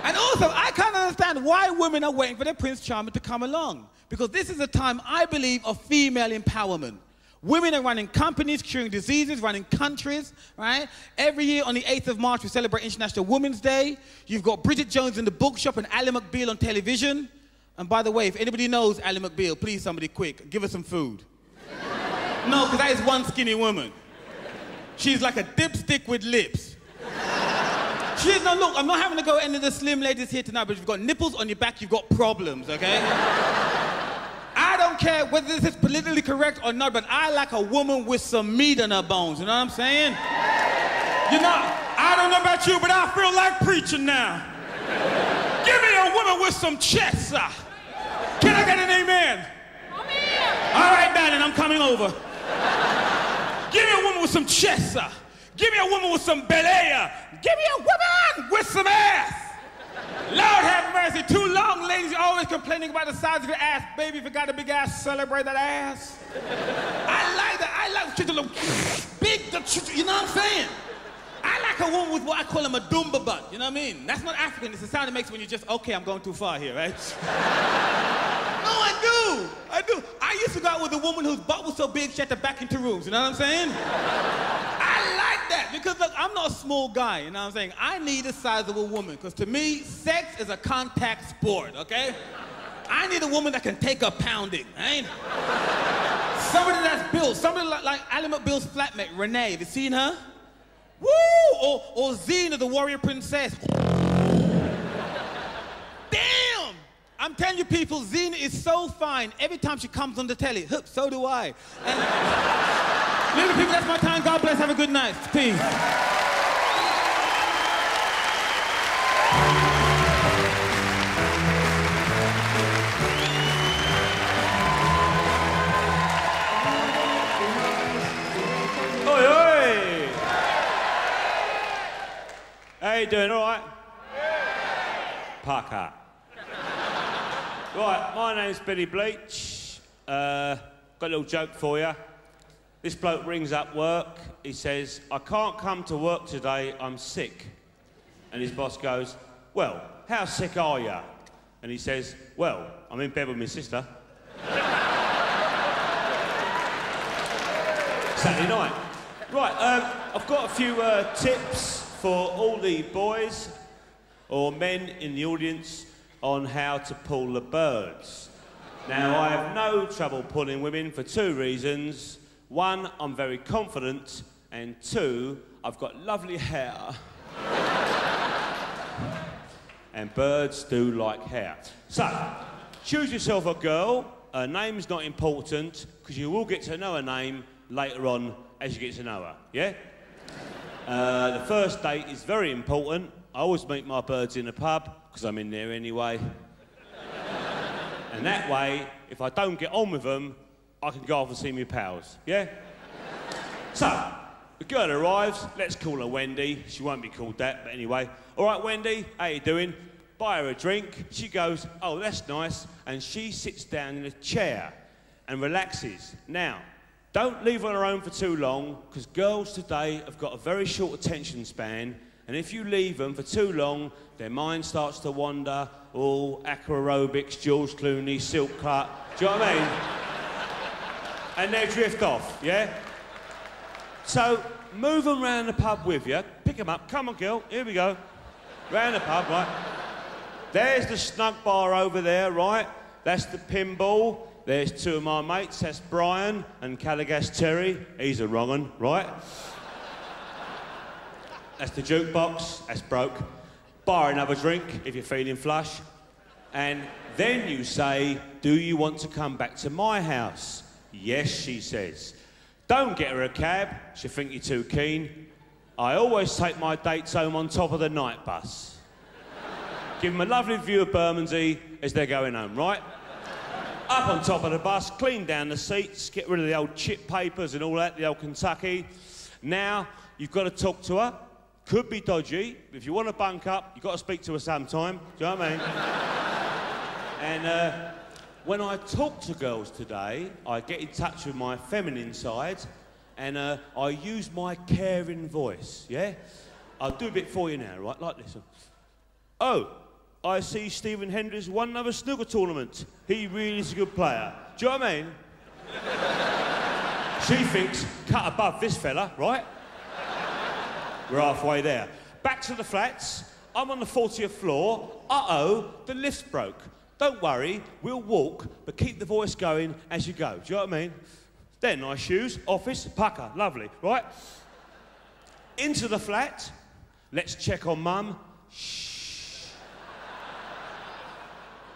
And also, I can't understand why women are waiting for their Prince Charming to come along. Because this is a time, I believe, of female empowerment. Women are running companies, curing diseases, running countries, right? Every year on the 8th of March, we celebrate International Women's Day. You've got Bridget Jones in the bookshop and Ally McBeal on television. And by the way, if anybody knows Ally McBeal, please, somebody quick, give her some food. No, because that is one skinny woman. She's like a dipstick with lips. She is, no, look, I'm not having to go into the slim ladies here tonight, but if you've got nipples on your back, you've got problems, okay? I don't care whether this is politically correct or not, but I like a woman with some meat on her bones, you know what I'm saying? You know, I don't know about you, but I feel like preaching now. Give me a woman with some chest, sir. Can I get an amen? Amen. All right, darling, I'm coming over. Give me a woman with some chest, sir. Give me a woman with some belaya. Give me a woman with some ass. Lord have mercy, too long, ladies, you're always complaining about the size of your ass. Baby, if you got a big ass, celebrate that ass. I like that. I like shit to look big, you know what I'm saying? I like a woman with what I call a madumba butt, you know what I mean? That's not African, it's the sound it makes when you're just, okay, I'm going too far here, right? No, I do. I used to go out with a woman whose butt was so big she had to back into rooms, you know what I'm saying? I like that, because look, I'm not a small guy, you know what I'm saying? I need the size of a woman, because to me, sex is a contact sport, okay? I need a woman that can take a pounding, right? Somebody that's built, somebody like Ally McBeal's flatmate, Renee, have you seen her? Woo! Or Xena, the warrior princess. Damn! I'm telling you people, Xena is so fine. Every time she comes on the telly, hup, so do I. And little people, that's my time. God bless. Have a good night. Peace. Oi, oi! How you doing, all right? Parker. Right, my name's Billy Bleach. Got a little joke for you. This bloke rings up work. He says, I can't come to work today, I'm sick. And his boss goes, well, how sick are you? And he says, well, I'm in bed with my sister. Saturday night. Right, I've got a few tips for all the boys. or men in the audience on how to pull the birds. Now, I have no trouble pulling women for two reasons. One, I'm very confident, and two, I've got lovely hair. And birds do like hair. So, choose yourself a girl. Her name's not important, because you will get to know her name later on as you get to know her, yeah? The first date is very important. I always meet my birds in a pub, because I'm in there anyway. And that way, if I don't get on with them, I can go off and see my pals, yeah? So, the girl arrives, let's call her Wendy. She won't be called that, but anyway. All right, Wendy, how you doing? Buy her a drink. She goes, oh, that's nice. And she sits down in a chair and relaxes. Now, don't leave her on her own for too long, because girls today have got a very short attention span, and if you leave them for too long, their mind starts to wander, all aqua aerobics, George Clooney, silk cut, do you know what I mean? And they drift off, yeah? So, move them round the pub with you, pick them up, come on girl, here we go. Round the pub, right? There's the snug bar over there, right? That's the pinball. There's two of my mates, that's Brian and Caligas Terry. He's a wrong un, right? That's the jukebox, that's broke. Buy another drink if you're feeling flush. And then you say, do you want to come back to my house? Yes, she says. Don't get her a cab, she'll think you're too keen. I always take my dates home on top of the night bus. Give them a lovely view of Bermondsey as they're going home, right? Up on top of the bus, clean down the seats, get rid of the old chip papers and all that, the old Kentucky. Now, you've got to talk to her. Could be dodgy. If you want to bunk up, you've got to speak to her sometime. Do you know what I mean? And when I talk to girls today, I get in touch with my feminine side and I use my caring voice, yeah? I'll do a bit for you now, right? Like this. Oh, I see Stephen Hendry's won another snooker tournament. He really is a good player. Do you know what I mean? She thinks, cut above this fella, right? We're halfway there. Back to the flats. I'm on the 40th floor. Uh-oh, the lift's broke. Don't worry, we'll walk, but keep the voice going as you go. Do you know what I mean? They're nice shoes. Office, pucker, lovely, right? Into the flat. Let's check on Mum. Shh.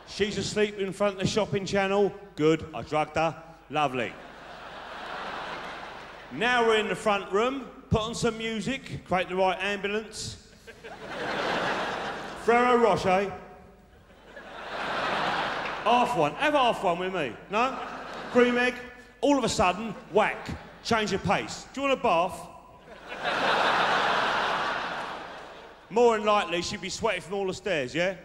She's asleep in front of the shopping channel. Good, I drugged her. Lovely. Now we're in the front room. Put on some music, create the right ambulance. Ferrero Rocher. Half one. Have half one with me. No? Cream egg. All of a sudden, whack. Change of pace. Do you want a bath? More than likely, she'd be sweating from all the stairs, yeah?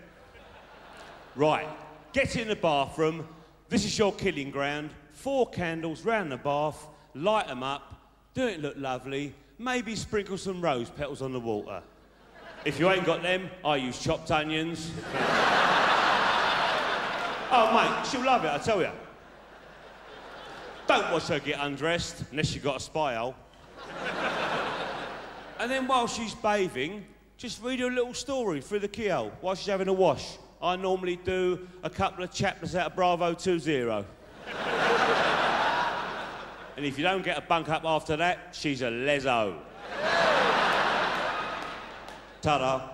Right. Get in the bathroom. This is your killing ground. 4 candles round the bath. Light them up. Do it look lovely. Maybe sprinkle some rose petals on the water. If you ain't got them, I use chopped onions. Oh, mate, she'll love it, I tell you. Don't watch her get undressed, unless you've got a spy hole. And then while she's bathing, just read her a little story through the keyhole while she's having a wash. I normally do a couple of chapters out of Bravo 20. And if you don't get a bunk up after that, she's a lezo. Ta-da.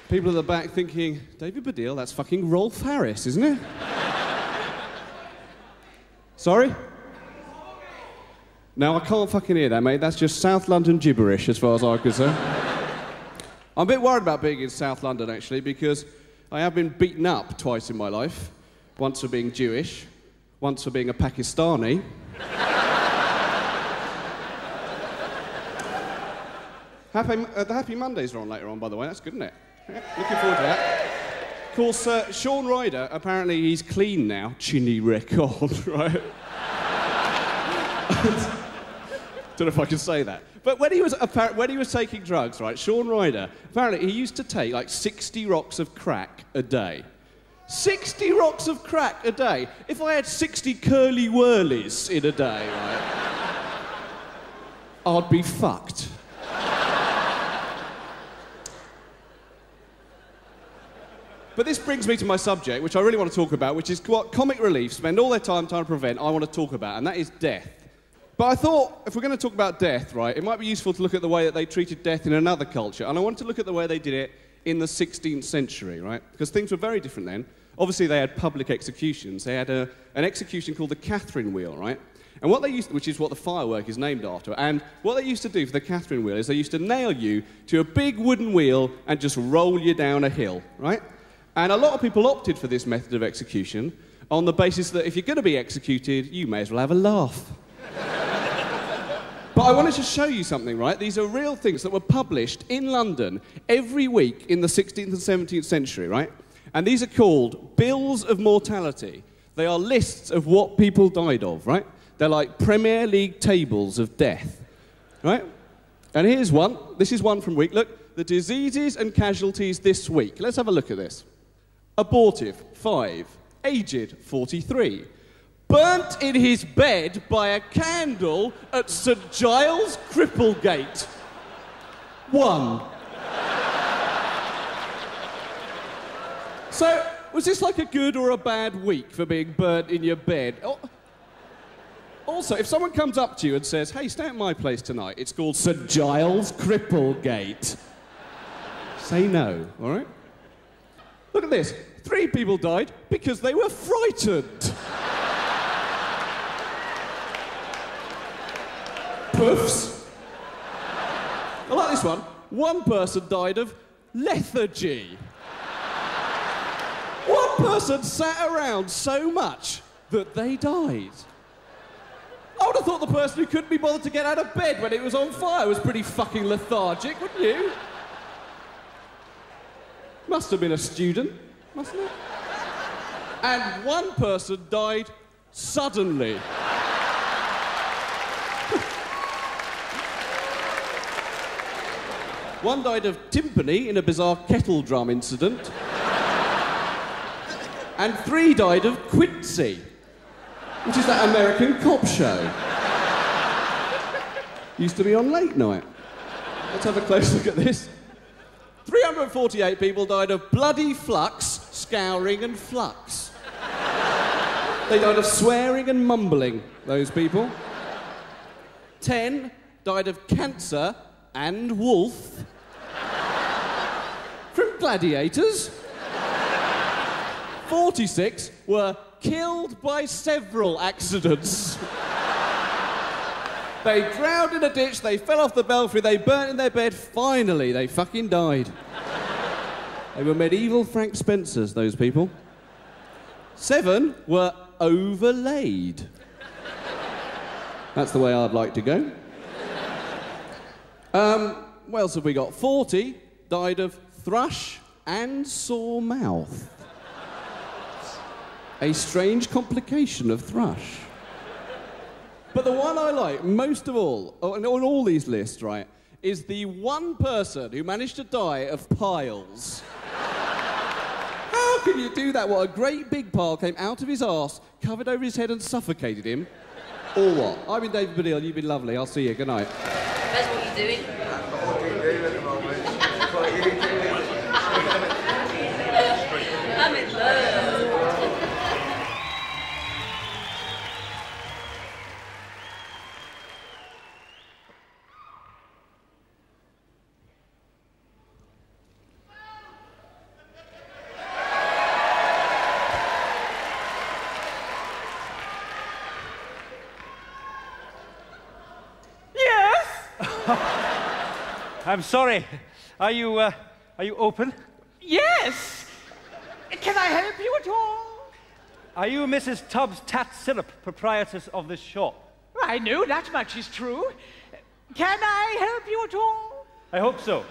People at the back thinking, David Baddiel, that's fucking Rolf Harris, isn't it? Sorry? No, I can't fucking hear that, mate. That's just South London gibberish, as far as I'm concerned. I'm a bit worried about being in South London, actually, because I have been beaten up twice in my life. Once for being Jewish, once for being a Pakistani. The Happy Mondays are on later on, by the way. That's good, isn't it? Yeah, looking forward to that. Of course, Sean Ryder, apparently he's clean now. Chinny record, right? Don't know if I can say that. But when he was taking drugs, right, Sean Ryder, apparently he used to take like 60 rocks of crack a day. 60 rocks of crack a day. If I had 60 curly whirlies in a day, right, I'd be fucked. But this brings me to my subject, which I really want to talk about, which is what comic relief spend all their time trying to prevent, I want to talk about, and that is death. But I thought, if we're going to talk about death, right, it might be useful to look at the way that they treated death in another culture, and I wanted to look at the way they did it in the 16th century, right? Because things were very different then. Obviously, they had public executions. They had an execution called the Catherine Wheel, right? And what they used, which is what the firework is named after, and what they used to do for the Catherine Wheel is they used to nail you to a big wooden wheel and just roll you down a hill, right? And a lot of people opted for this method of execution on the basis that if you're going to be executed, you may as well have a laugh. But I wanted to show you something, right? These are real things that were published in London every week in the 16th and 17th century, right? And these are called bills of mortality. They are lists of what people died of, right? They're like Premier League tables of death, right? And here's one. This is one from week. Look, the diseases and casualties this week. Let's have a look at this. Abortive, 5. Aged, 43. Burnt in his bed by a candle at St Giles Cripplegate. 1. So, was this like a good or a bad week for being burnt in your bed? Also, if someone comes up to you and says, hey, stay at my place tonight, it's called St Giles Cripplegate. Say no, all right? Look at this. 3 people died because they were frightened. Puffs. I like this one. 1 person died of lethargy. 1 person sat around so much that they died. I would have thought the person who couldn't be bothered to get out of bed when it was on fire was pretty fucking lethargic, wouldn't you? Must have been a student, mustn't it? And 1 person died suddenly. One died of timpani in a bizarre kettle drum incident. And 3 died of Quincy, which is that American cop show. Used to be on late night. Let's have a close look at this. 348 people died of bloody flux, scouring and flux. They died of swearing and mumbling, those people. 10 died of cancer and wolf. From gladiators. 46 were killed by several accidents. They drowned in a ditch, they fell off the belfry, they burnt in their bed, finally they fucking died. They were medieval Frank Spencers, those people. 7 were overlaid. That's the way I'd like to go. What else have we got? 40 died of thrush and sore mouth. A strange complication of thrush. But the one I like most of all, on all these lists, right, is the 1 person who managed to die of piles. How can you do that? What, a great big pile came out of his arse, covered over his head and suffocated him? Or what? I've been David Baddiel, you've been lovely. I'll see you. Good night. That's what you're doing. I'm in love. I'm sorry. Are you open? Yes! Can I help you at all? Are you Mrs. Tubbs Tat Syrup, proprietress of this shop? I know that much is true. Can I help you at all? I hope so.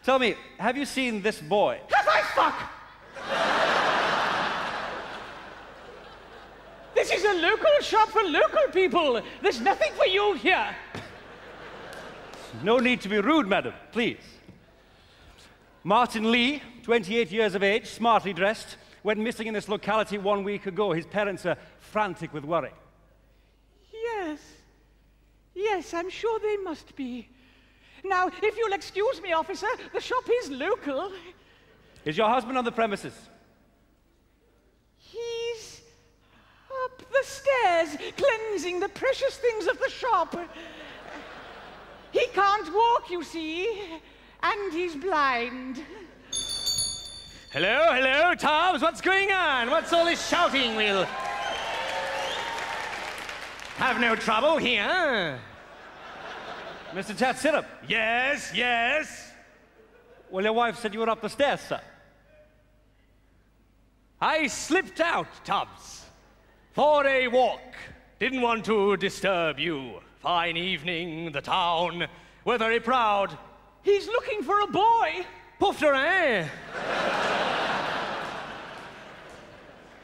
Tell me, have you seen this boy? Have I fuck? This is a local shop for local people. There's nothing for you here. No need to be rude, madam, please. Martin Lee, 28 years of age, smartly dressed, went missing in this locality 1 week ago. His parents are frantic with worry. Yes. Yes, I'm sure they must be. Now, if you'll excuse me, officer, the shop is local. Is your husband on the premises? He's up the stairs, cleansing the precious things of the shop. He can't walk, you see, and he's blind. Hello, hello, Tubbs, what's going on? What's all this shouting? We'll have no trouble here. Mr. Tatsirup? Yes, yes. Well, your wife said you were up the stairs, sir. I slipped out, Tubbs, for a walk. Didn't want to disturb you. Fine evening, the town. We're very proud. He's looking for a boy. Poofter, eh?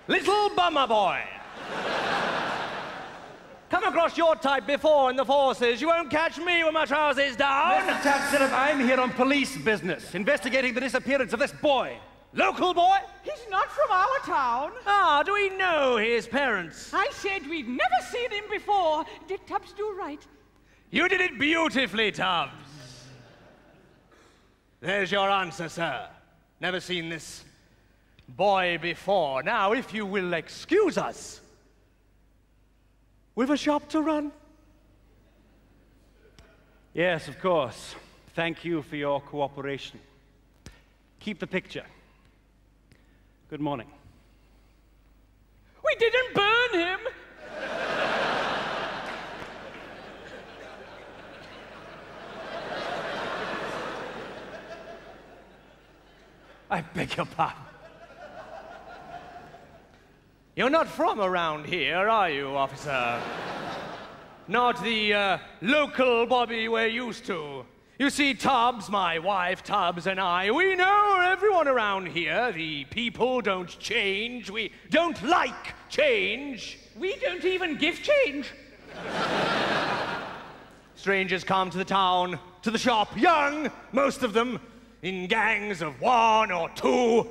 Little bummer boy. Come across your type before in the forces. You won't catch me with my trousers down. Mr. Tatsirup, I'm here on police business, investigating the disappearance of this boy. Local boy? He's not from our town. Ah, do we know his parents? I said we'd never seen him before. Did Tubbs do right? You did it beautifully, Tubbs. There's your answer, sir. Never seen this boy before. Now, if you will excuse us, we've a shop to run. Yes, of course. Thank you for your cooperation. Keep the picture. Good morning. We didn't burn him. I beg your pardon. You're not from around here, are you, officer? Not the local Bobby we're used to. You see, Tubbs, my wife, Tubbs, and I, we know everyone around here. The people don't change. We don't like change. We don't even give change. Strangers come to the town, to the shop, young, most of them, in gangs of 1 or 2.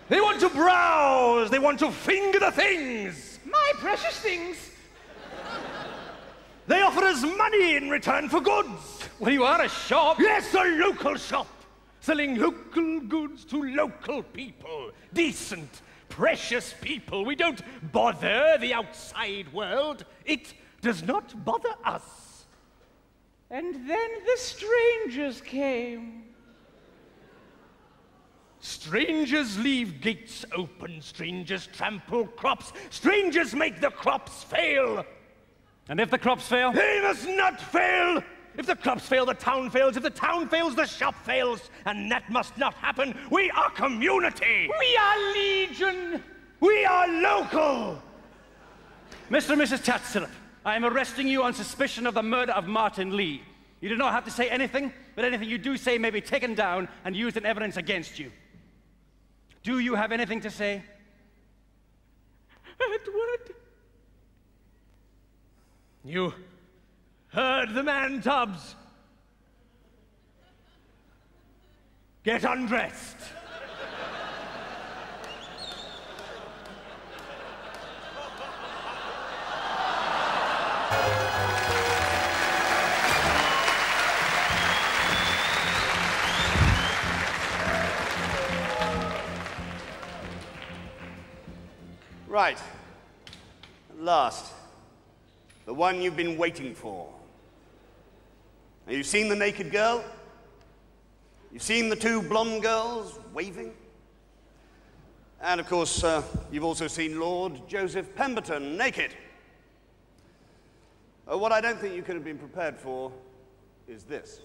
They want to browse. They want to finger the things. My precious things. They offer us money in return for goods. Well, you are a shop. Yes, a local shop. Selling local goods to local people. Decent, precious people. We don't bother the outside world. It does not bother us. And then the strangers came. Strangers leave gates open. Strangers trample crops. Strangers make the crops fail. And if the crops fail? They must not fail! If the crops fail, the town fails. If the town fails, the shop fails. And that must not happen. We are community. We are legion. We are local. Mr. and Mrs. Tatsirup, I am arresting you on suspicion of the murder of Martin Lee. You do not have to say anything, but anything you do say may be taken down and used in evidence against you. Do you have anything to say? Edward. You heard the man, Tubbs. Get undressed. Right. At last. The one you've been waiting for. Have you seen the naked girl? You've seen the 2 blonde girls waving? And of course, you've also seen Lord Joseph Pemberton naked. What I don't think you could have been prepared for is this.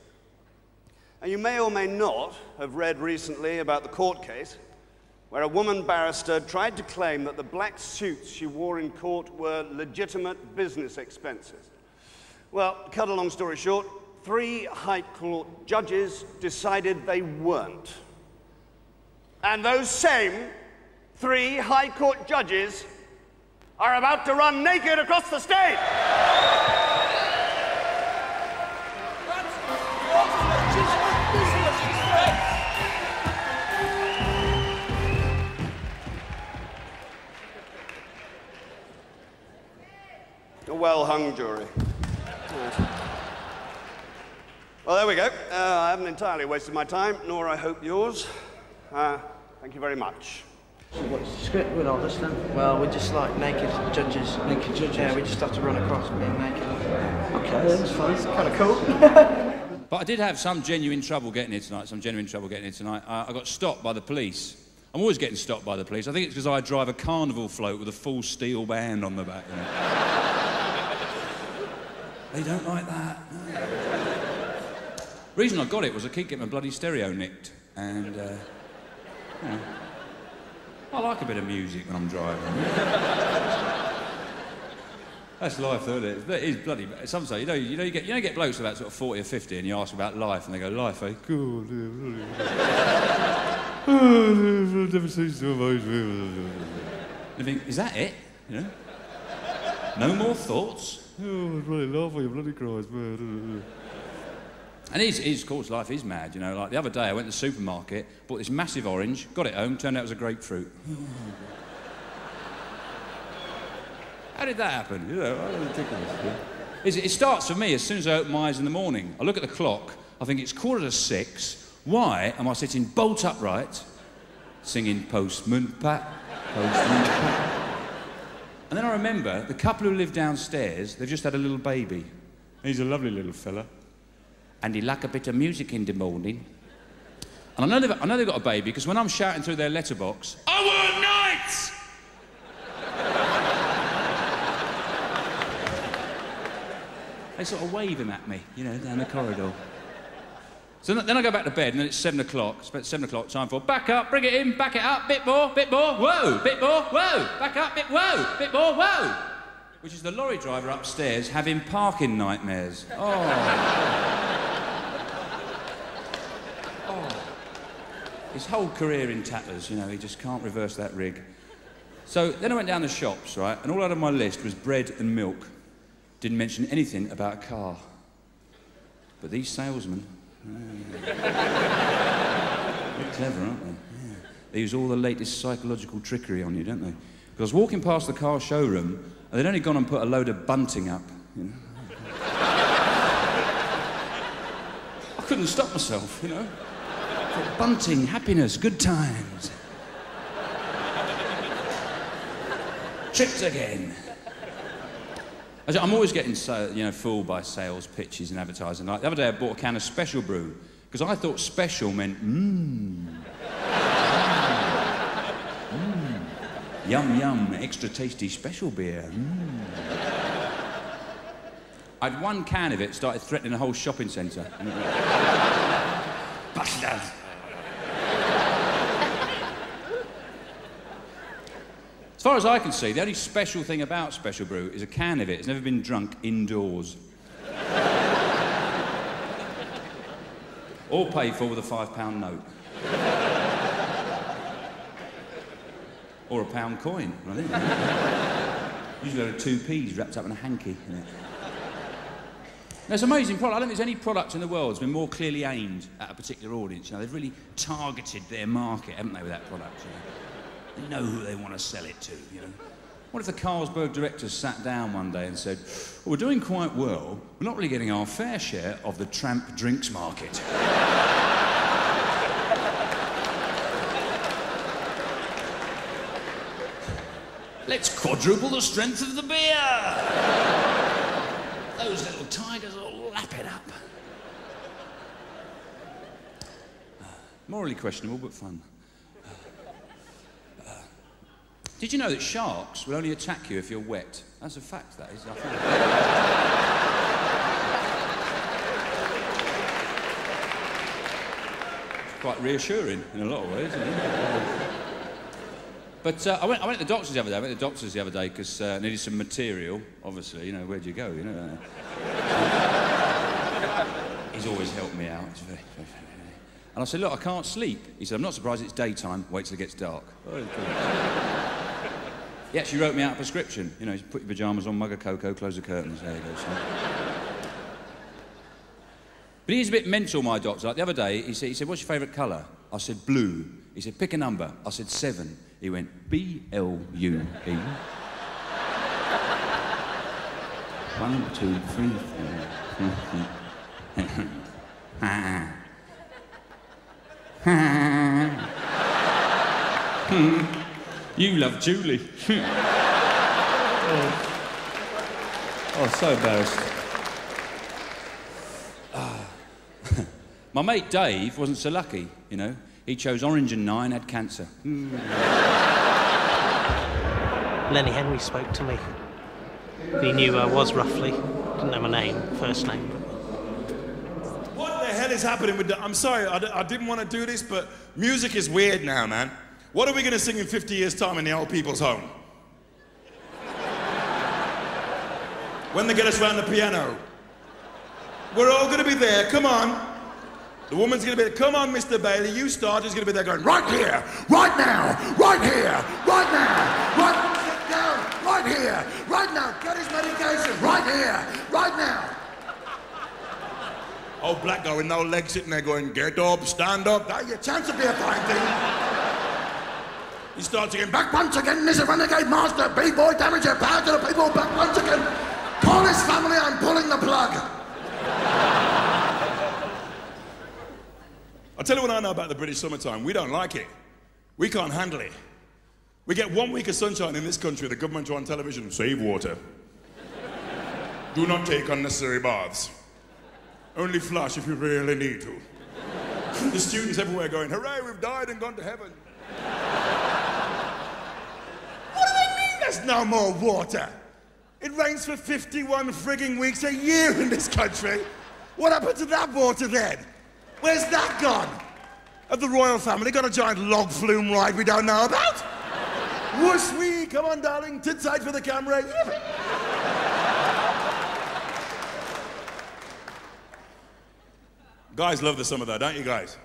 And you may or may not have read recently about the court case where a woman barrister tried to claim that the black suits she wore in court were legitimate business expenses. Well, cut a long story short, 3 High Court judges decided they weren't. And those same 3 High Court judges are about to run naked across the stage. hung jury. Right. Well, there we go. I haven't entirely wasted my time, nor I hope yours. Thank you very much. So what's the script with all this then? Well, we're just like naked judges. Naked judges? Yeah, we just have to run across being naked. Okay, that's fine. It's kind of cool. But I did have some genuine trouble getting here tonight, I got stopped by the police. I'm always getting stopped by the police. I think it's because I drive a carnival float with a full steel band on the back. You know? They don't like that. No. The reason I got it was I keep getting my bloody stereo nicked. And, you know, I like a bit of music when I'm driving. That's life, though, isn't it? It is bloody... Sometimes, you get blokes about sort of 40 or 50 and you ask about life and they go, life, eh? God, I've never seen so much. You think, is that it? You know? No more thoughts? Oh, I really laugh when you bloody cries. And of course, life is mad, you know. Like the other day, I went to the supermarket, bought this massive orange, got it home, turned out it was a grapefruit. How did that happen? You know, ridiculous. Yeah. It starts for me as soon as I open my eyes in the morning. I look at the clock, I think it's 6:45. Why am I sitting bolt upright, singing Postman Pat, Postman Pat? And then I remember the couple who live downstairs, they've just had a little baby. He's a lovely little fella. And he like a bit of music in the morning. And I know they've got a baby, because when I'm shouting through their letterbox, I work nights! They sort of waving at me, you know, down the corridor. So then I go back to bed, and then it's 7 o'clock. It's about 7 o'clock, time for back up, bring it in, back it up, bit more, whoa, bit more, whoa, back up, bit more, whoa. Which is the lorry driver upstairs having parking nightmares. His whole career in tatters, you know, he just can't reverse that rig. So then I went down the shops, right, and all out of my list was bread and milk. Didn't mention anything about a car. But these salesmen, they're clever, aren't they? Yeah. They use all the latest psychological trickery on you, don't they? Because I was walking past the car showroom, and they'd only gone and put a load of bunting up, you know. I couldn't stop myself, you know. Bunting, happiness, good times. Tripped again. I'm always getting fooled by sales pitches and advertising. Like the other day, I bought a can of Special Brew because I thought special meant yum yum, extra tasty special beer. I'd one can of it, started threatening a whole shopping centre. Bastard! As far as I can see, the only special thing about Special Brew is a can of it. It's never been drunk indoors. Or paid for with a £5 note. Or a £1 coin, I think. Usually there are 2p's wrapped up in a hanky in it. Now, it's an amazing product. I don't think there's any product in the world that's been more clearly aimed at a particular audience. You know, they've really targeted their market, haven't they, with that product? You know? They know who they want to sell it to, you know. What if the Carlsberg directors sat down one day and said, well, we're doing quite well, we're not really getting our fair share of the tramp drinks market. Let's quadruple the strength of the beer! Those little tigers will lap it up. Morally questionable, but fun. Did you know that sharks will only attack you if you're wet? That's a fact, that is. It's quite reassuring in a lot of ways, isn't it? But I went to the doctors the other day. Because I needed some material, obviously. You know, where'd you go, you know? He's always helped me out. It's very... And I said, look, I can't sleep. He said, I'm not surprised it's daytime. Wait till it gets dark. He actually wrote me out a prescription. You know, you put your pyjamas on, mug of cocoa, close the curtains. There you go, son. But he's a bit mental, my doctor. Like the other day, he said, what's your favourite colour? I said, blue. He said, pick a number. I said, 7. He went, B-L-U-E. 1, 2, 3, 4. You love Julie. Oh, so embarrassed. My mate Dave wasn't so lucky, you know. He chose Orange and 9, had cancer. Lenny Henry spoke to me. He knew who I was roughly. Didn't know my name, first name. What the hell is happening with the... I'm sorry, I didn't want to do this, but music is weird now, man. What are we going to sing in 50 years' time in the old people's home? When they get us round the piano. We're all going to be there, come on. The woman's going to be there, come on, Mr. Bailey, you start. He's going to be there going, right here, right now, right here, right now, right down, right here, right now, get his medication, right here, right now. Old black guy with no legs sitting there going, get up, stand up, that's your chance to be a fine thing. He starts again, back once again, this is Renegade Master, B-boy, damage your power to the people, back once again. Call his family, I'm pulling the plug. I'll tell you what I know about the British summertime. We don't like it. We can't handle it. We get 1 week of sunshine in this country, the government are on television, save water. Do not take unnecessary baths. Only flush if you really need to. The students everywhere going, hooray, we've died and gone to heaven. What do they mean there's no more water? It rains for 51 frigging weeks a year in this country. What happened to that water then? Where's that gone? Have the royal family got a giant log flume ride we don't know about? Whoosh wee, come on darling, tits out for the camera. Yippee. Guys love the summer though, don't you guys?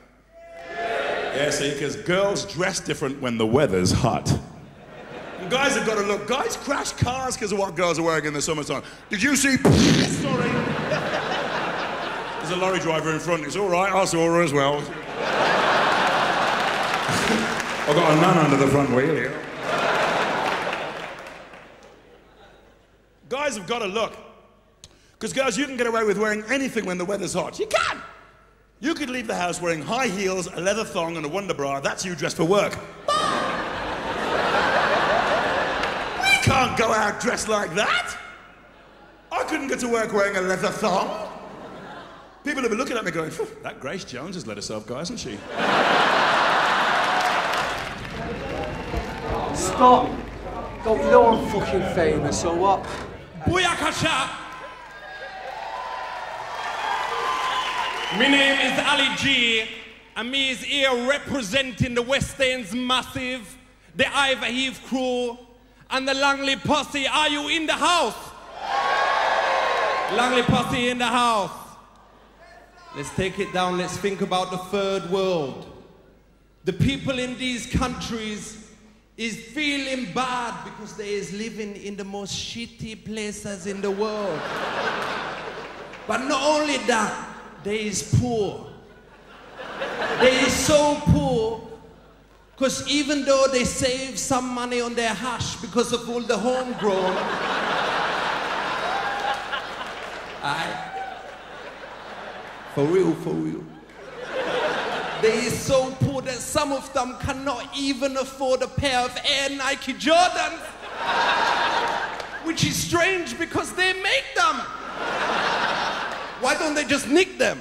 Yeah, see, because girls dress different when the weather's hot. And guys have got to look. Guys crash cars because of what girls are wearing in the summertime. Did you see... Sorry. There's a lorry driver in front. It's all right, I saw her as well. I've got a nun under the front wheel here. Guys have got to look. Because girls, you can get away with wearing anything when the weather's hot. You can! You could leave the house wearing high heels, a leather thong and a wonder bra. That's you dressed for work. We can't go out dressed like that. I couldn't get to work wearing a leather thong. People have been looking at me going, that Grace Jones has let herself go, hasn't she? Stop. Don't you know I'm fucking famous, so what? Booyakasha! My name is Ali G, and me is here representing the West End's Massive, the Ivor Heave crew, and the Langley Posse. Are you in the house? Langley Posse in the house. Let's take it down, let's think about the third world. The people in these countries is feeling bad because they is living in the most shitty places in the world. But not only that, they is poor. They is so poor because even though they save some money on their hash because of all the homegrown, for real. They is so poor that some of them cannot even afford a pair of Air Nike Jordans. Which is strange because they make them. Why don't they just nick them?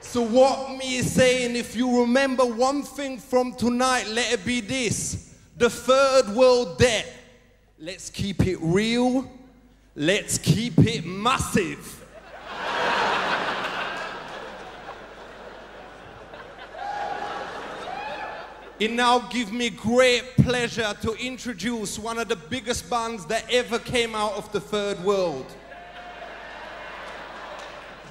So what me is saying, if you remember one thing from tonight, let it be this. The third world debt. Let's keep it real. Let's keep it massive. It now gives me great pleasure to introduce one of the biggest bands that ever came out of the third world.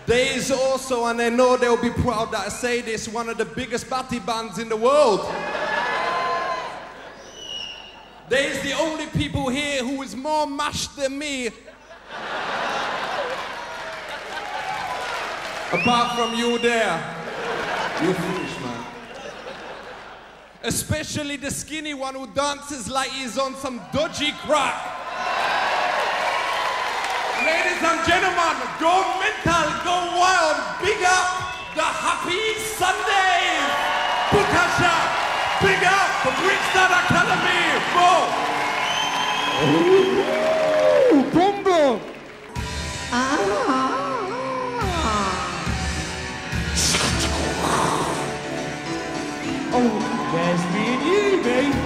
There is also, and I know they'll be proud that I say this, one of the biggest batty bands in the world. There is the only people here who is more mashed than me. Apart from you there. You're foolish, man. Especially the skinny one who dances like he's on some dodgy crack. Ladies and gentlemen, go mental, go wild, big up the Happy Sunday! Bukasha, big up the Brixton Academy, go! Ooh, boom boom! Oh, there's me and you, babe.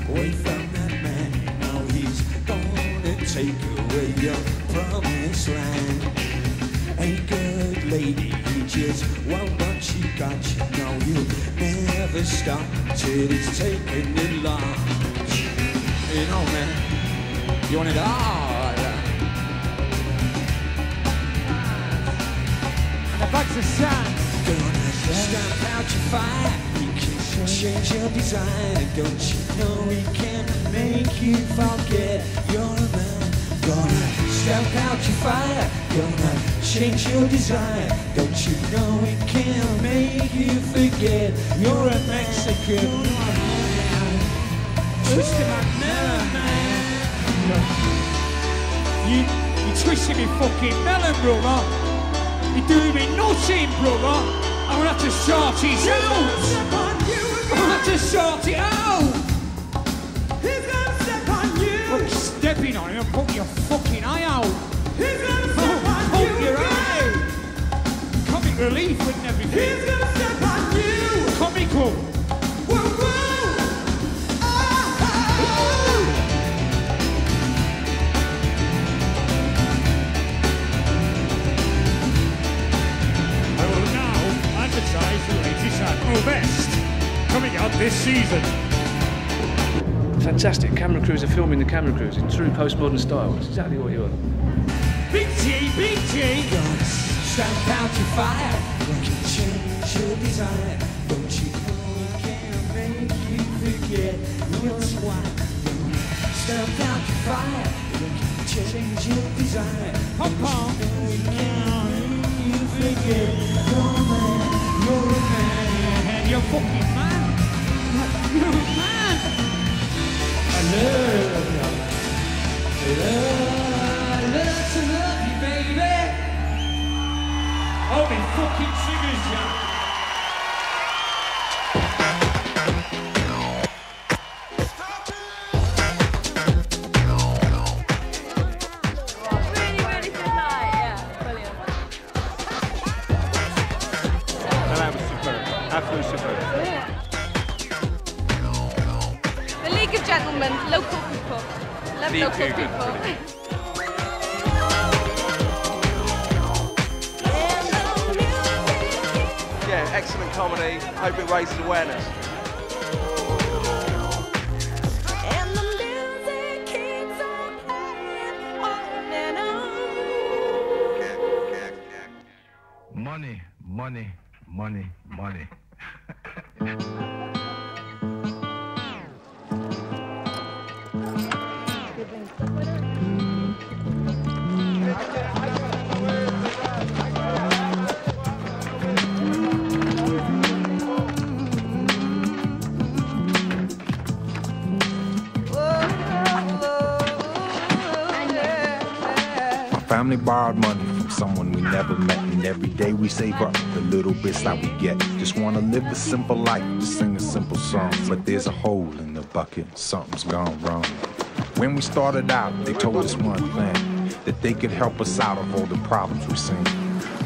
Away from that man, now he's gonna take away your promised land. Ain't good lady, he just want what you got. You know you'll never stop till it's taken in large. You know, man, you want it all. The bugs are sand. Gonna stamp out your fire. He can change your design. Don't you know he can make you forget you're a man? Gonna stamp out your fire. Gonna change your design. Don't you know he can make you forget you're a Mexican man? Twisted my melon, man. You twisted me fucking melon, brother. You're doing me nothing, brother. I'm gonna have to sort it out. I'm gonna have to sort it out. He's gonna step on you. Look, stepping on him and put your fucking eye out. He's gonna step on you. Put your eye. Comic relief and everything. He's gonna step on you. Comical. Whoa, whoa. The latest Admiral Best coming out this season. Fantastic. Camera crews are filming the camera crews in true postmodern style. That's exactly what you want. Big G, Big G. Stamp out your fire. Don't you change your desire? Don't you know it can make you forget what's why? Stamp out your fire. Don't you change your desire? Pom pom. Don't you know it can make you forget you're a man. You're a man. You're a fucking man. You're a man. I love you. I love to love you, baby. I'll be fucking singers, yeah. The League of Gentlemen, local people. Love local people. Yeah, excellent comedy. Hope it raises awareness. Money, money, money, money. Family borrowed money from someone we never met, and every day we save up the little bits that we get. Just wanna live a simple life, just sing a simple song. But there's a hole in the bucket, something's gone wrong. When we started out, they told us one thing, that they could help us out of all the problems we've seen.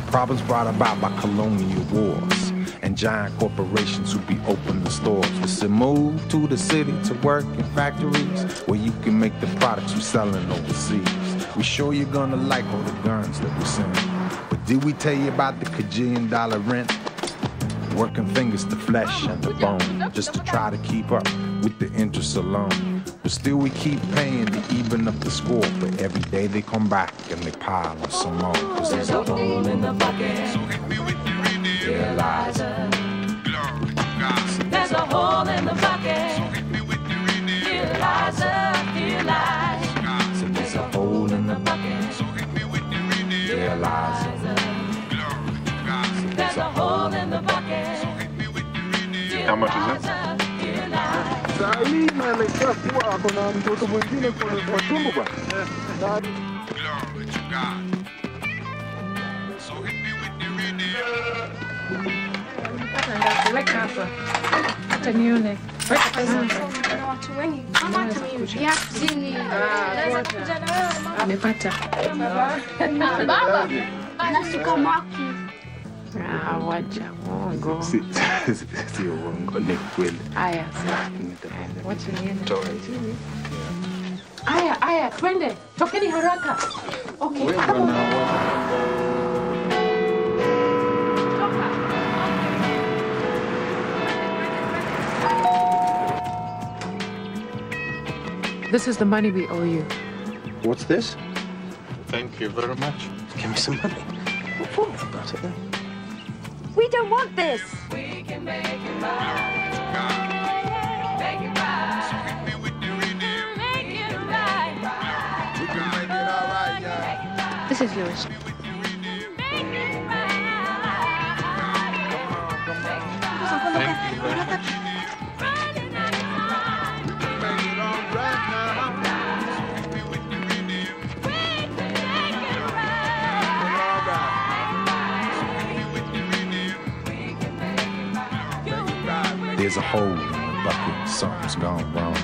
Problems brought about by colonial wars and giant corporations who be opening stores. We said move to the city to work in factories where you can make the products we're selling overseas. We sure you're gonna like all the guns that we send. But did we tell you about the $1,000,000 rent? Working fingers to flesh and the bone, just to try to keep up with the interest alone. But still we keep paying to even up the score. But every day they come back and they pile on some more. Cause there's a hole in the bucket. So hit me with the realizer. There's a hole in the bucket. So hit me with the realizer. So there's a hole in the bucket. So hit me with the realizer. There's a hole in the bucket. How much is it? amechafua, kuna mtoto mwingine kwa tumbo bwana. Glory to God. So hit me with the radio. Weka hapa. Hata nione. Weka pesa. Kuna watu wengi. Mama hata mimi. Ya zini. Naweza kuja na wewe mama. Amepata. Baba. Anasuka maki. Wacha uongo. Sio uongo, ni kweli. Aya, sawa. Wacha niende. Toa hizi. Aya, twende. Tokeni haraka. Okay. This is the money we owe you. What's this? Thank you very much. Give me some money. What for? Got it then. We don't want this. We can make it right. Make it right. So hit me with the rhythm. Make it right. We can make it all right, yeah. This is yours. Thank you very much. There's a hole in the bucket, something's gone wrong.